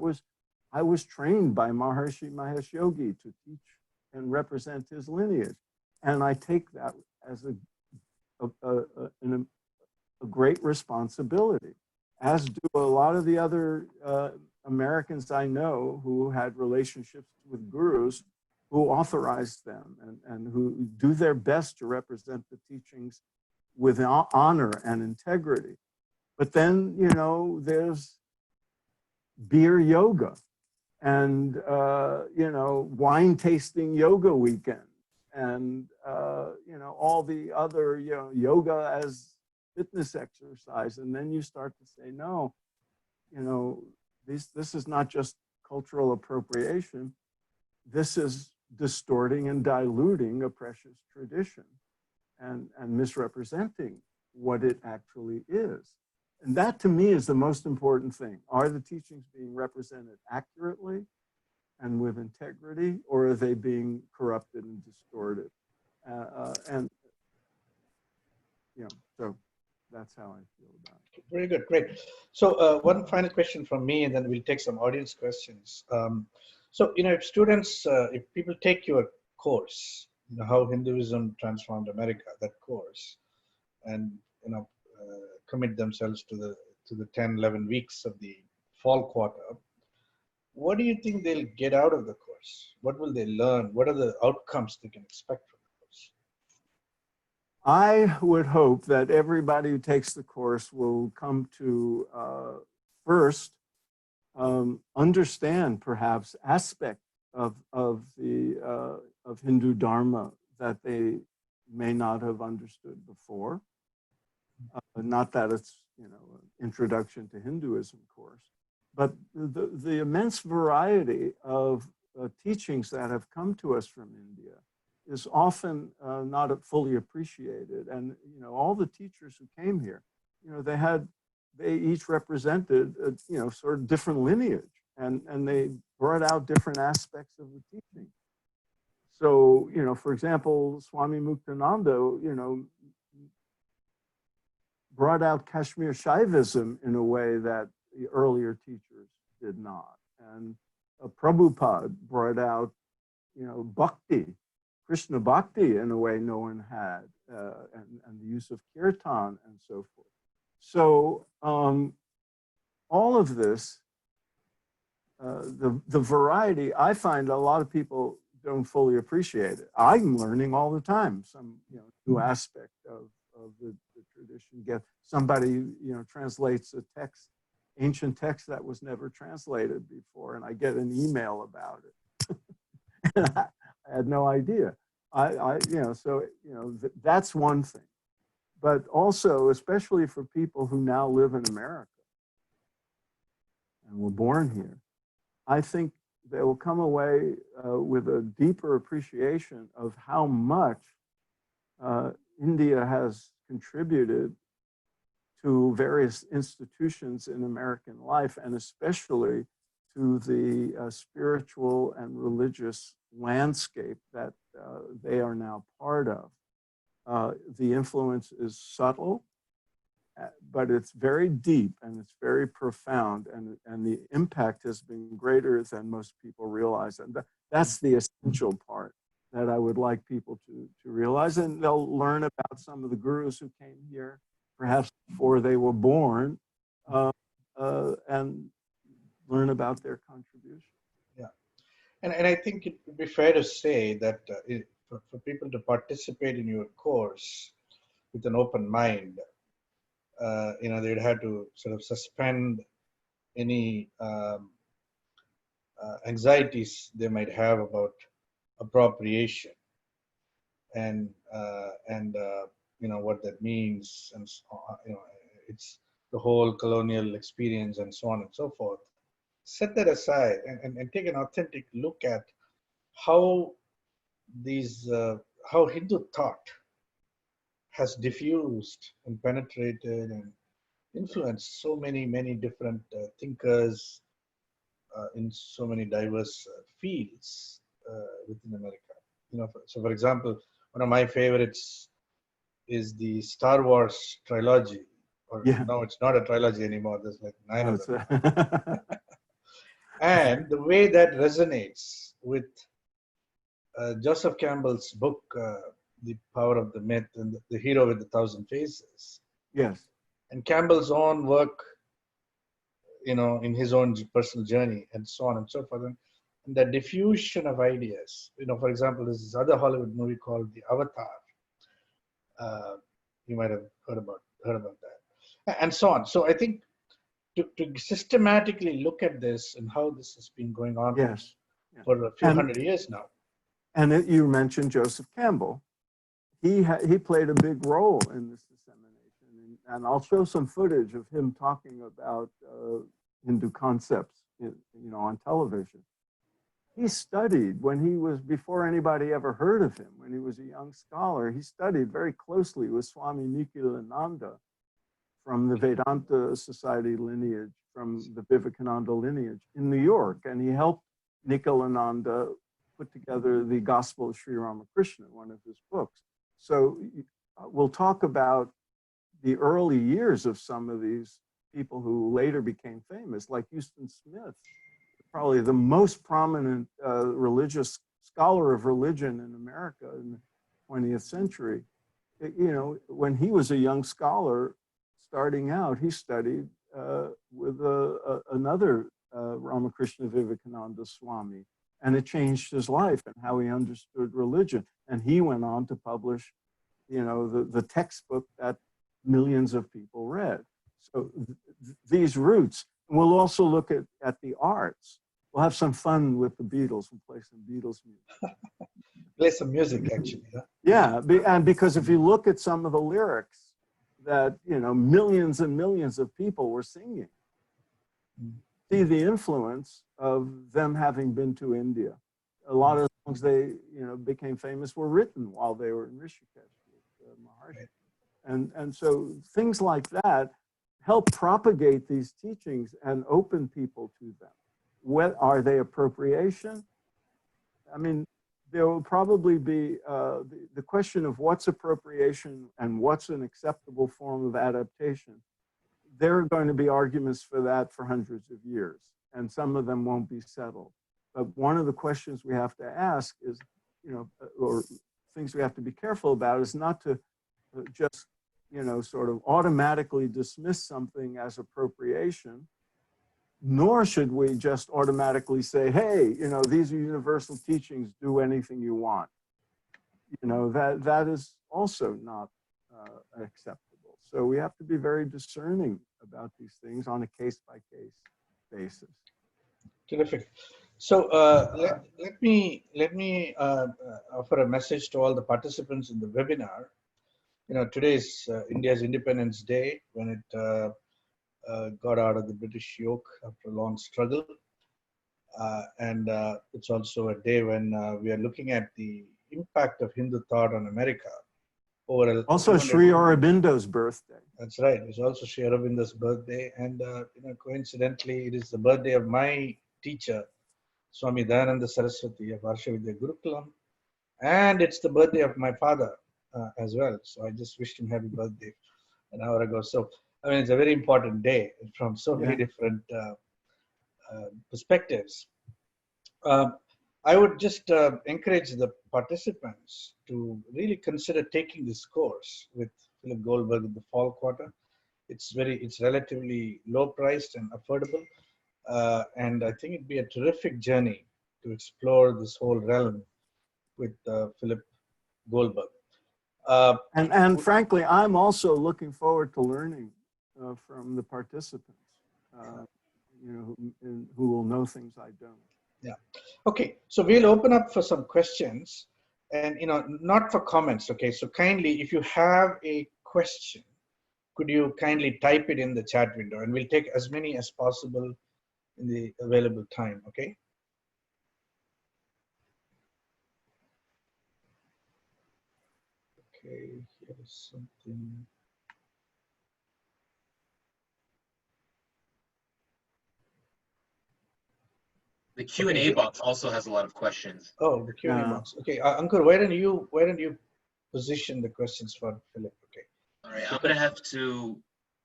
was trained by Maharishi Mahesh Yogi to teach and represent his lineage. And I take that as a great responsibility, as do a lot of the other Americans I know who had relationships with gurus who authorized them and who do their best to represent the teachings with honor and integrity. But then, there's beer yoga and, wine tasting yoga weekends and, all the other, yoga as fitness exercise. And then you start to say, no, this is not just cultural appropriation. This is distorting and diluting a precious tradition and misrepresenting what it actually is. And that to me is the most important thing. Are the teachings being represented accurately and with integrity, or are they being corrupted and distorted? And so that's how I feel about it. Very good, great. So one final question from me, and then we'll take some audience questions. So, if students, if people take your course, how Hinduism transformed America, that course, and commit themselves to the 10, 11 weeks of the fall quarter, what do you think they'll get out of the course? What will they learn? What are the outcomes they can expect from the course? I would hope that everybody who takes the course will come to first understand perhaps aspect of Hindu Dharma that they may not have understood before. Not that it's an introduction to Hinduism course, but the immense variety of teachings that have come to us from India is often not fully appreciated. And all the teachers who came here, they each represented sort of different lineage, and they brought out different aspects of the teaching. So for example, Swami Muktananda brought out Kashmir Shaivism in a way that the earlier teachers did not, and Prabhupada brought out bhakti, Krishna bhakti, in a way no one had, and the use of kirtan and so forth. So all of this, the variety, I find a lot of people don't fully appreciate it. I'm learning all the time some new aspect of the tradition. Get somebody translates a text, ancient text that was never translated before, and I get an email about it. I had no idea. That's one thing. But also, especially for people who now live in America and were born here, I think they will come away with a deeper appreciation of how much India has contributed to various institutions in American life, and especially to the spiritual and religious landscape that they are now part of. The influence is subtle, but it's very deep and it's very profound, and the impact has been greater than most people realize. And that's the essential part that I would like people to realize. And they'll learn about some of the gurus who came here, perhaps before they were born, and learn about their contribution. Yeah, and I think it would be fair to say that for people to participate in your course with an open mind, they'd have to sort of suspend any anxieties they might have about appropriation and what that means, and it's the whole colonial experience and so on and so forth. Set that aside and take an authentic look at how how Hindu thought has diffused and penetrated and influenced so many different thinkers in so many diverse fields within America. So for example, one of my favorites is the Star Wars trilogy. Or no, it's not a trilogy anymore. There's like 9 of them. And the way that resonates with Joseph Campbell's book, The Power of the Myth, and the Hero with 1,000 Faces. Yes. And Campbell's own work, in his own personal journey, and so on and so forth. And the diffusion of ideas. For example, there's this other Hollywood movie called The Avatar. You might have heard about that, and so on. So I think to systematically look at this and how this has been going on for a few hundred years now. And you mentioned Joseph Campbell. He played a big role in this dissemination, and I'll show some footage of him talking about Hindu concepts, on television. He studied before anybody ever heard of him, when he was a young scholar. He studied very closely with Swami Nikhilananda from the Vedanta Society lineage, from the Vivekananda lineage in New York. And he helped Nikhilananda put together the Gospel of Sri Ramakrishna, one of his books. So we'll talk about the early years of some of these people who later became famous, like Houston Smith, probably the most prominent religious scholar of religion in America in the 20th century. You know, when he was a young scholar starting out, he studied with another Ramakrishna Vivekananda Swami, and it changed his life and how he understood religion. And he went on to publish, you know, the textbook that millions of people read. So these roots. We'll also look at the arts. We'll have some fun with the Beatles. We'll play some Beatles music. Play some music, actually. Huh? Yeah, and because if you look at some of the lyrics that, you know, millions and millions of people were singing, see the influence of them having been to India. A lot of songs they, you know, became famous were written while they were in Rishikesh with Maharshi. And so things like that help propagate these teachings and open people to them. What are they appropriation? I mean, there will probably be the question of what's appropriation and what's an acceptable form of adaptation. There are going to be arguments for that for hundreds of years, and some of them won't be settled. But one of the questions we have to ask is, you know, or things we have to be careful about is not to just, you know, sort of automatically dismiss something as appropriation, nor should we just automatically say, hey, you know, these are universal teachings, do anything you want. You know, that is also not acceptable. So we have to be very discerning about these things on a case-by-case basis. Terrific. So let me offer a message to all the participants in the webinar. You know, today is India's Independence Day, when it got out of the British yoke after a long struggle. And it's also a day when we are looking at the impact of Hindu thought on America. Also Sri Aurobindo's birthday. That's right. It's also Sri Aurobindo's birthday. And you know, coincidentally, it is the birthday of my teacher, Swami Dayananda Saraswati of Arshavidya Gurukulam. And it's the birthday of my father as well. So I just wished him happy birthday an hour ago. So, I mean, it's a very important day from so many different perspectives. I would just encourage the participants to really consider taking this course with Philip Goldberg in the fall quarter. It's relatively low priced and affordable. And I think it'd be a terrific journey to explore this whole realm with Philip Goldberg. And frankly, I'm also looking forward to learning from the participants, you know, who will know things I don't. Yeah. Okay. So we'll open up for some questions, and, you know, not for comments. Okay. So kindly, if you have a question, could you kindly type it in the chat window, and we'll take as many as possible in the available time. Okay. Okay. Here's something. The Q&A box also has a lot of questions. Oh, the Q&A box. Okay, Ankur, why don't you position the questions for Philip? Okay. All right, I'm gonna have to.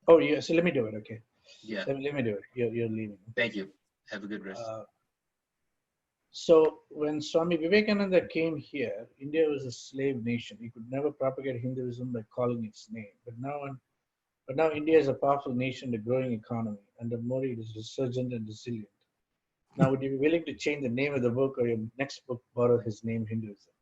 Oh, yeah. So let me do it. Okay. Yeah. Let me do it. You're leaving. Thank you. Have a good rest. So when Swami Vivekananda came here, India was a slave nation. He could never propagate Hinduism by calling its name. But now India is a powerful nation, a growing economy. Under Modi, it is resurgent and resilient. Now, would you be willing to change the name of the book, or your next book borrow his name, Hinduism?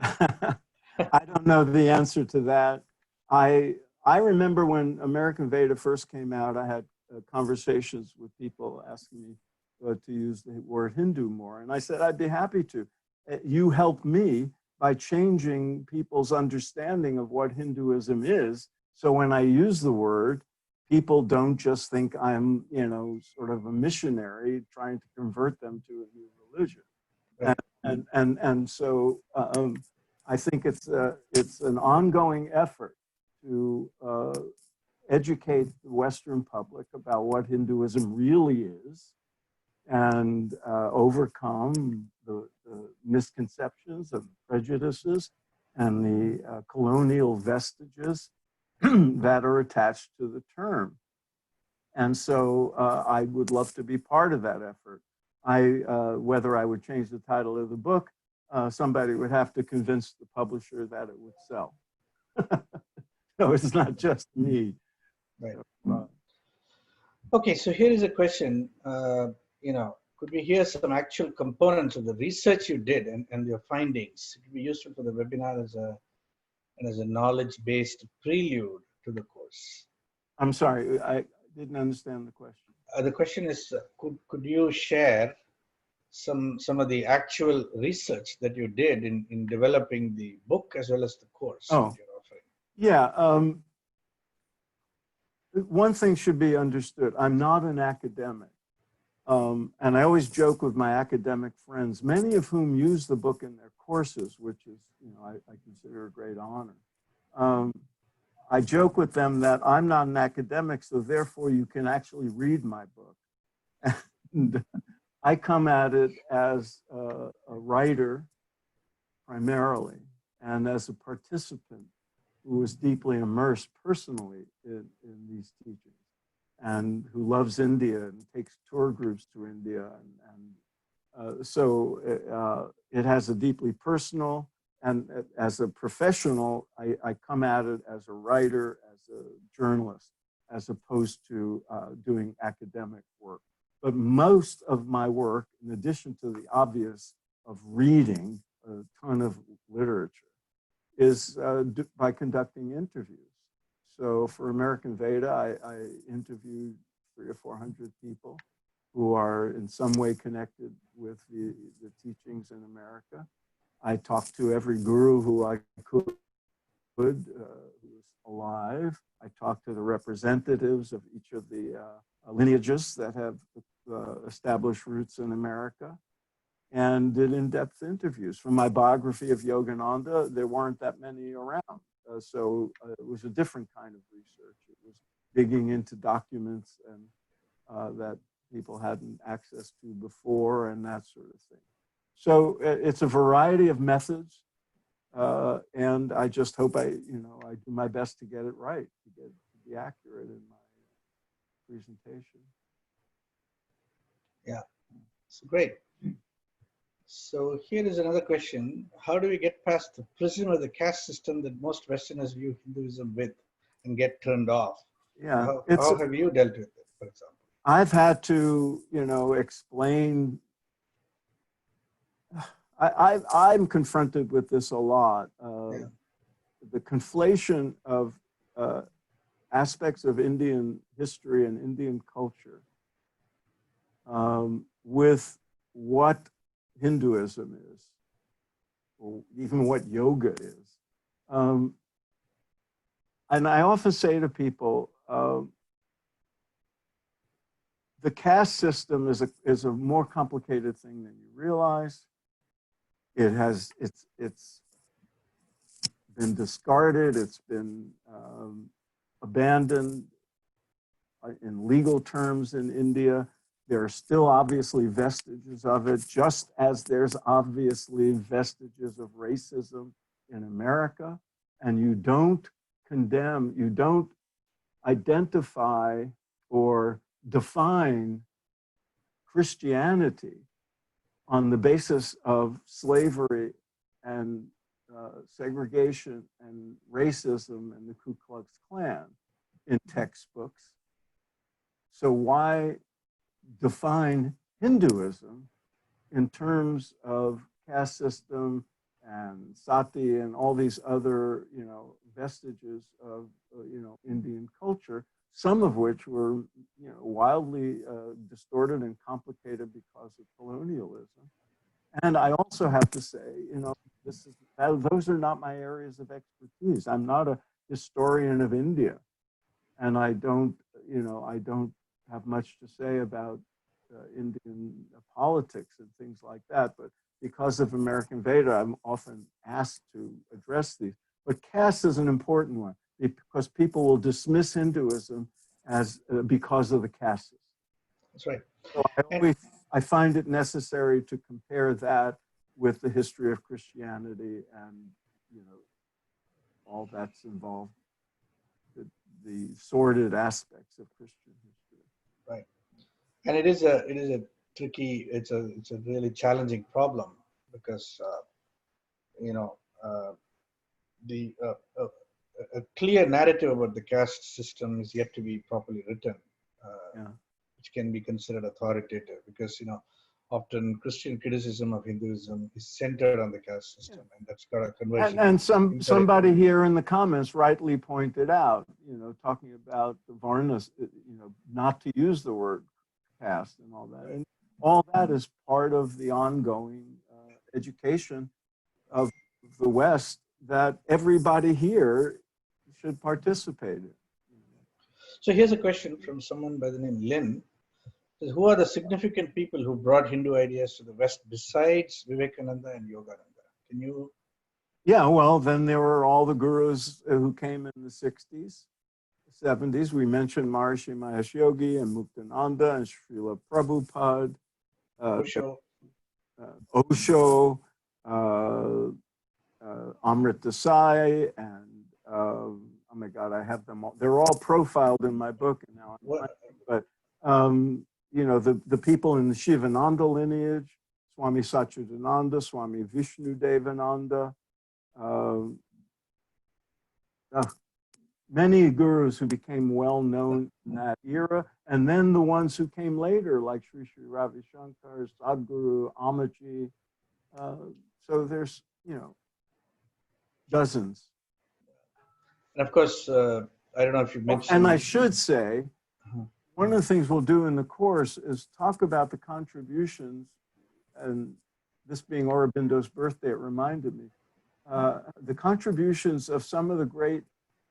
I don't know the answer to that. I remember when American Veda first came out, I had conversations with people asking me to use the word Hindu more. And I said, I'd be happy to. You help me by changing people's understanding of what Hinduism is. So when I use the word, people don't just think I'm, you know, sort of a missionary trying to convert them to a new religion. Right. And so I think it's an ongoing effort to educate the Western public about what Hinduism really is, and overcome the misconceptions and prejudices and the colonial vestiges, that are attached to the term. And so I would love to be part of that effort. Whether I would change the title of the book, somebody would have to convince the publisher that it would sell. So it's not just me. Right. So, Okay, so here is a question. Could we hear some actual components of the research you did and your findings? It would be useful for the webinar as a knowledge-based prelude to the course. I'm sorry, I didn't understand the question. The question is, could you share some of the actual research that you did in developing the book as well as the course that you're offering? Yeah. One thing should be understood. I'm not an academic. And I always joke with my academic friends, many of whom use the book in their courses, which is, I consider a great honor. I joke with them that I'm not an academic, so therefore you can actually read my book. And I come at it as a writer primarily, and as a participant who is deeply immersed personally in these teachings, and who loves India and takes tour groups to India. So it has a deeply personal, and as a professional, I come at it as a writer, as a journalist, as opposed to doing academic work. But most of my work, in addition to the obvious of reading a ton of literature, is by conducting interviews. So for American Veda, I interviewed 300 or 400 people who are in some way connected with the teachings in America. I talked to every guru who I could, who was alive. I talked to the representatives of each of the lineages that have established roots in America, and did in-depth interviews. From my biography of Yogananda, there weren't that many around. So it was a different kind of research. It was digging into documents and that people hadn't access to before, and that sort of thing. So it's a variety of methods, and I just hope I do my best to get it right, to be accurate in my presentation. Yeah, it's great. So here is another question. How do we get past the prism of the caste system that most Westerners view Hinduism with and get turned off? Yeah. How have you dealt with it, for example? I've had to, explain. I'm confronted with this a lot. The conflation of aspects of Indian history and Indian culture with what Hinduism is, or even what yoga is. And I often say to people, the caste system is a more complicated thing than you realize. It's been discarded. It's been abandoned in legal terms in India. There are still obviously vestiges of it, just as there's obviously vestiges of racism in America. And you don't condemn, you don't identify or define Christianity on the basis of slavery and segregation and racism and the Ku Klux Klan in textbooks. So why define Hinduism in terms of caste system and sati and all these other, vestiges of, Indian culture, some of which were, wildly distorted and complicated because of colonialism. And I also have to say, those are not my areas of expertise. I'm not a historian of India, and I don't have much to say about Indian politics and things like that. But because of American Veda, I'm often asked to address these. But caste is an important one because people will dismiss Hinduism as because of the caste system. That's right. So I find it necessary to compare that with the history of Christianity and all that's involved the sordid aspects of Christian history. Right. And it is a tricky, it's a really challenging problem because, you know, the a clear narrative about the caste system is yet to be properly written, which can be considered authoritative because, you know, often Christian criticism of Hinduism is centered on the caste system, and that's got a conversion. And somebody here in the comments rightly pointed out, you know, talking about the Varnas, you know, not to use the word caste and all that. And all that is part of the ongoing education of the West that everybody here should participate in. So here's a question from someone by the name Lynn. Who are the significant people who brought Hindu ideas to the West besides Vivekananda and Yogananda? Can you? Yeah, well, then there were all the gurus who came in the 60s, 70s. We mentioned Maharishi Mahesh Yogi and Muktananda and Srila Prabhupada. Osho, Amrit Desai, and oh my God, I have them all. They're all profiled in my book now. But you know, the people in the Shivananda lineage, Swami Satchidananda, Swami Vishnu Devananda, many gurus who became well known in that era, and then the ones who came later, like Sri Sri Ravi Shankar, Sadhguru, Amaji. So there's, you know, dozens. And of course, I don't know if you mentioned. And I should say, one of the things we'll do in the course is talk about the contributions, and this being Aurobindo's birthday, it reminded me, the contributions of some of the great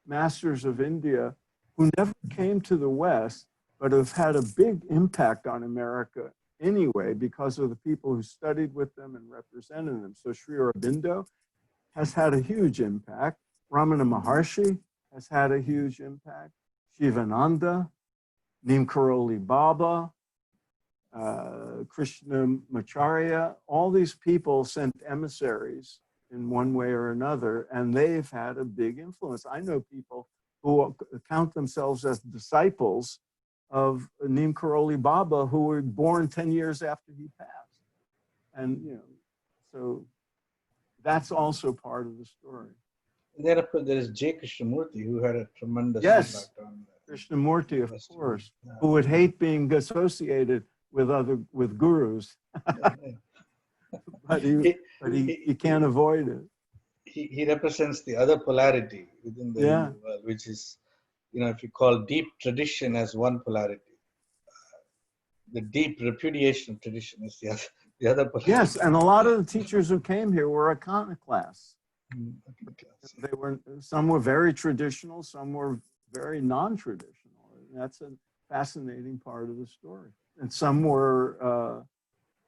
masters of India who never came to the West, but have had a big impact on America anyway because of the people who studied with them and represented them. So Sri Aurobindo has had a huge impact. Ramana Maharshi has had a huge impact. Shivananda, Neem Karoli Baba, Krishnamacharya, all these people sent emissaries in one way or another, and they've had a big influence. I know people who count themselves as disciples of Neem Karoli Baba who were born 10 years after he passed. And, you know, so that's also part of the story. And then, of course, there is J. Krishnamurti, who had a tremendous impact on Krishnamurti, of course, who would hate being associated with gurus, but he can't avoid it. He represents the other polarity within the Hindu world, which is, you know, if you call deep tradition as one polarity, the deep repudiation of tradition is the other polarity. Yes, and a lot of the teachers who came here were iconoclasts. They were, some were very traditional, some were very non-traditional. That's a fascinating part of the story. And some were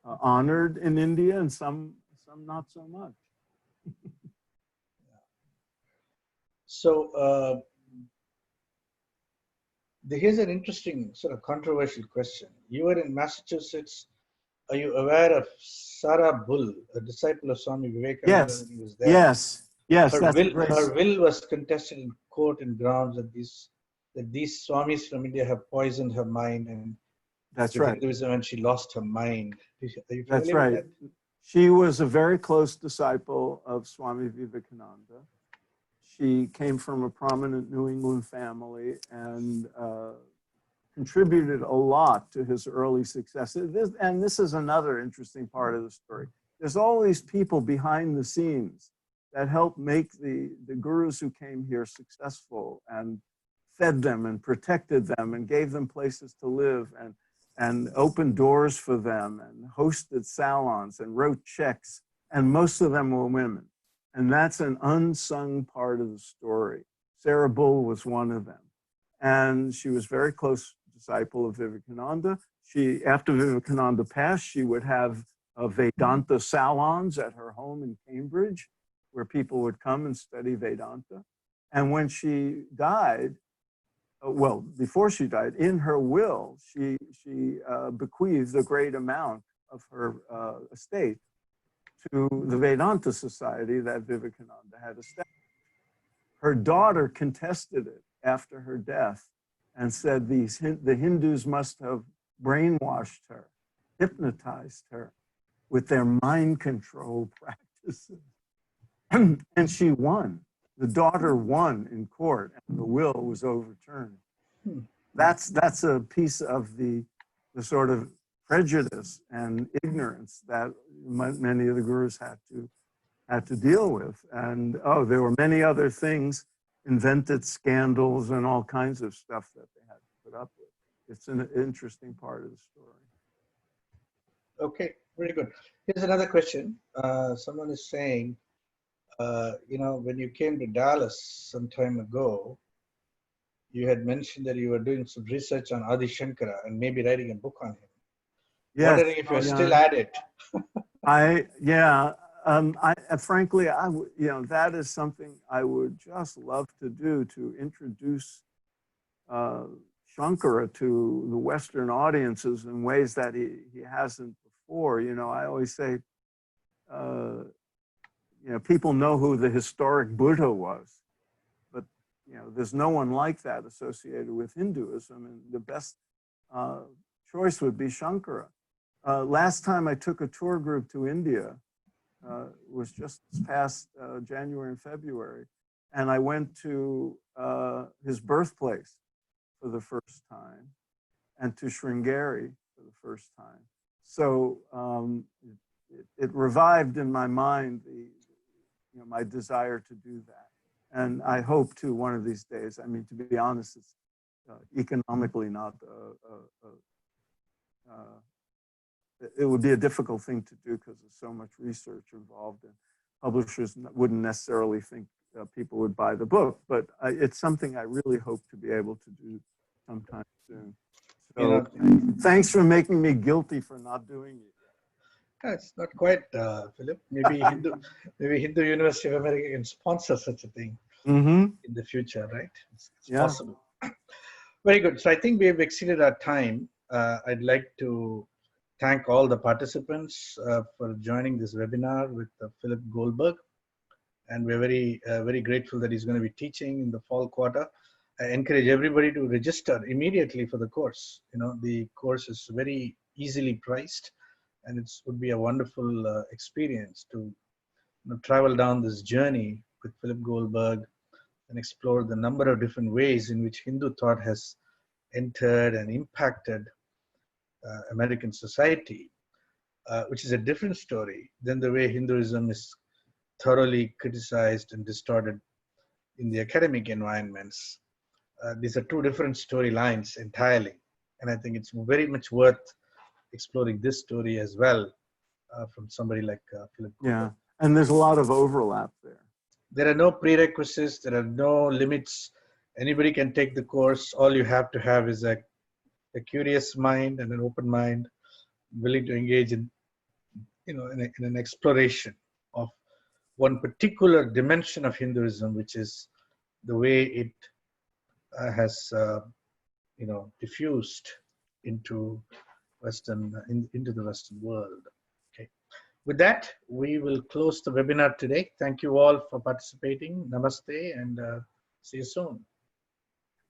honored in India, and some not so much. So here's an interesting sort of controversial question. You were in Massachusetts. Are you aware of Sarah Bull, a disciple of Swami Vivekananda? Yes. When he was there? Yes. Her will was contested in court in grounds that these Swamis from India have poisoned her mind, and that's right. Hinduism, and she lost her mind. That's right. She was a very close disciple of Swami Vivekananda. She came from a prominent New England family and contributed a lot to his early success. And this is another interesting part of the story. There's all these people behind the scenes that helped make the gurus who came here successful and fed them and protected them and gave them places to live and opened doors for them and hosted salons and wrote checks. And most of them were women. And that's an unsung part of the story. Sarah Bull was one of them. And she was very close disciple of Vivekananda. After Vivekananda passed, she would have Vedanta salons at her home in Cambridge, where people would come and study Vedanta. And when she died, well, before she died, in her will, she bequeathed a great amount of her estate to the Vedanta Society that Vivekananda had established. Her daughter contested it after her death and said the Hindus must have brainwashed her, hypnotized her with their mind control practices. And she won. The daughter won in court, and the will was overturned. That's a piece of the sort of prejudice and ignorance that many of the gurus had to deal with. And there were many other things, invented scandals and all kinds of stuff that they had to put up with. It's an interesting part of the story. Okay, very good. Here's another question. Someone is saying, when you came to Dallas some time ago, you had mentioned that you were doing some research on Adi Shankara and maybe writing a book on him. Yes, Wondering if you're still at it. Frankly, that is something I would just love to do, to introduce Shankara to the Western audiences in ways that he hasn't before. I always say, people know who the historic Buddha was, but there's no one like that associated with Hinduism, and the best choice would be Shankara. Last time I took a tour group to India was just this past January and February, and I went to his birthplace for the first time and to Sringeri for the first time. So it revived in my mind my desire to do that. And I hope to one of these days. I mean, to be honest, it's economically not it would be a difficult thing to do because there's so much research involved, and publishers wouldn't necessarily think people would buy the book. But it's something I really hope to be able to do sometime soon. So thanks for making me guilty for not doing it. It's not quite, Philip. Maybe Hindu University of America can sponsor such a thing in the future, right? It's possible. Very good. So I think we have exceeded our time. I'd like to thank all the participants for joining this webinar with Philip Goldberg. And we're very grateful that he's going to be teaching in the fall quarter. I encourage everybody to register immediately for the course. The course is very easily priced, and it would be a wonderful experience to travel down this journey with Philip Goldberg and explore the number of different ways in which Hindu thought has entered and impacted American society, which is a different story than the way Hinduism is thoroughly criticized and distorted in the academic environments. These are two different storylines entirely. And I think it's very much worth exploring this story as well from somebody like Philip Goldberg. Yeah, and there's a lot of overlap there. There are no prerequisites. There are no limits. Anybody can take the course. All you have to have is a curious mind and an open mind, willing to engage in an exploration of one particular dimension of Hinduism, which is the way it has diffused into the Western world. Okay. With that, we will close the webinar today. Thank you all for participating. Namaste, and see you soon.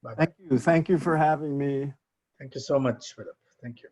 Bye-bye. Thank you for having me. Thank you so much, Philip. Thank you.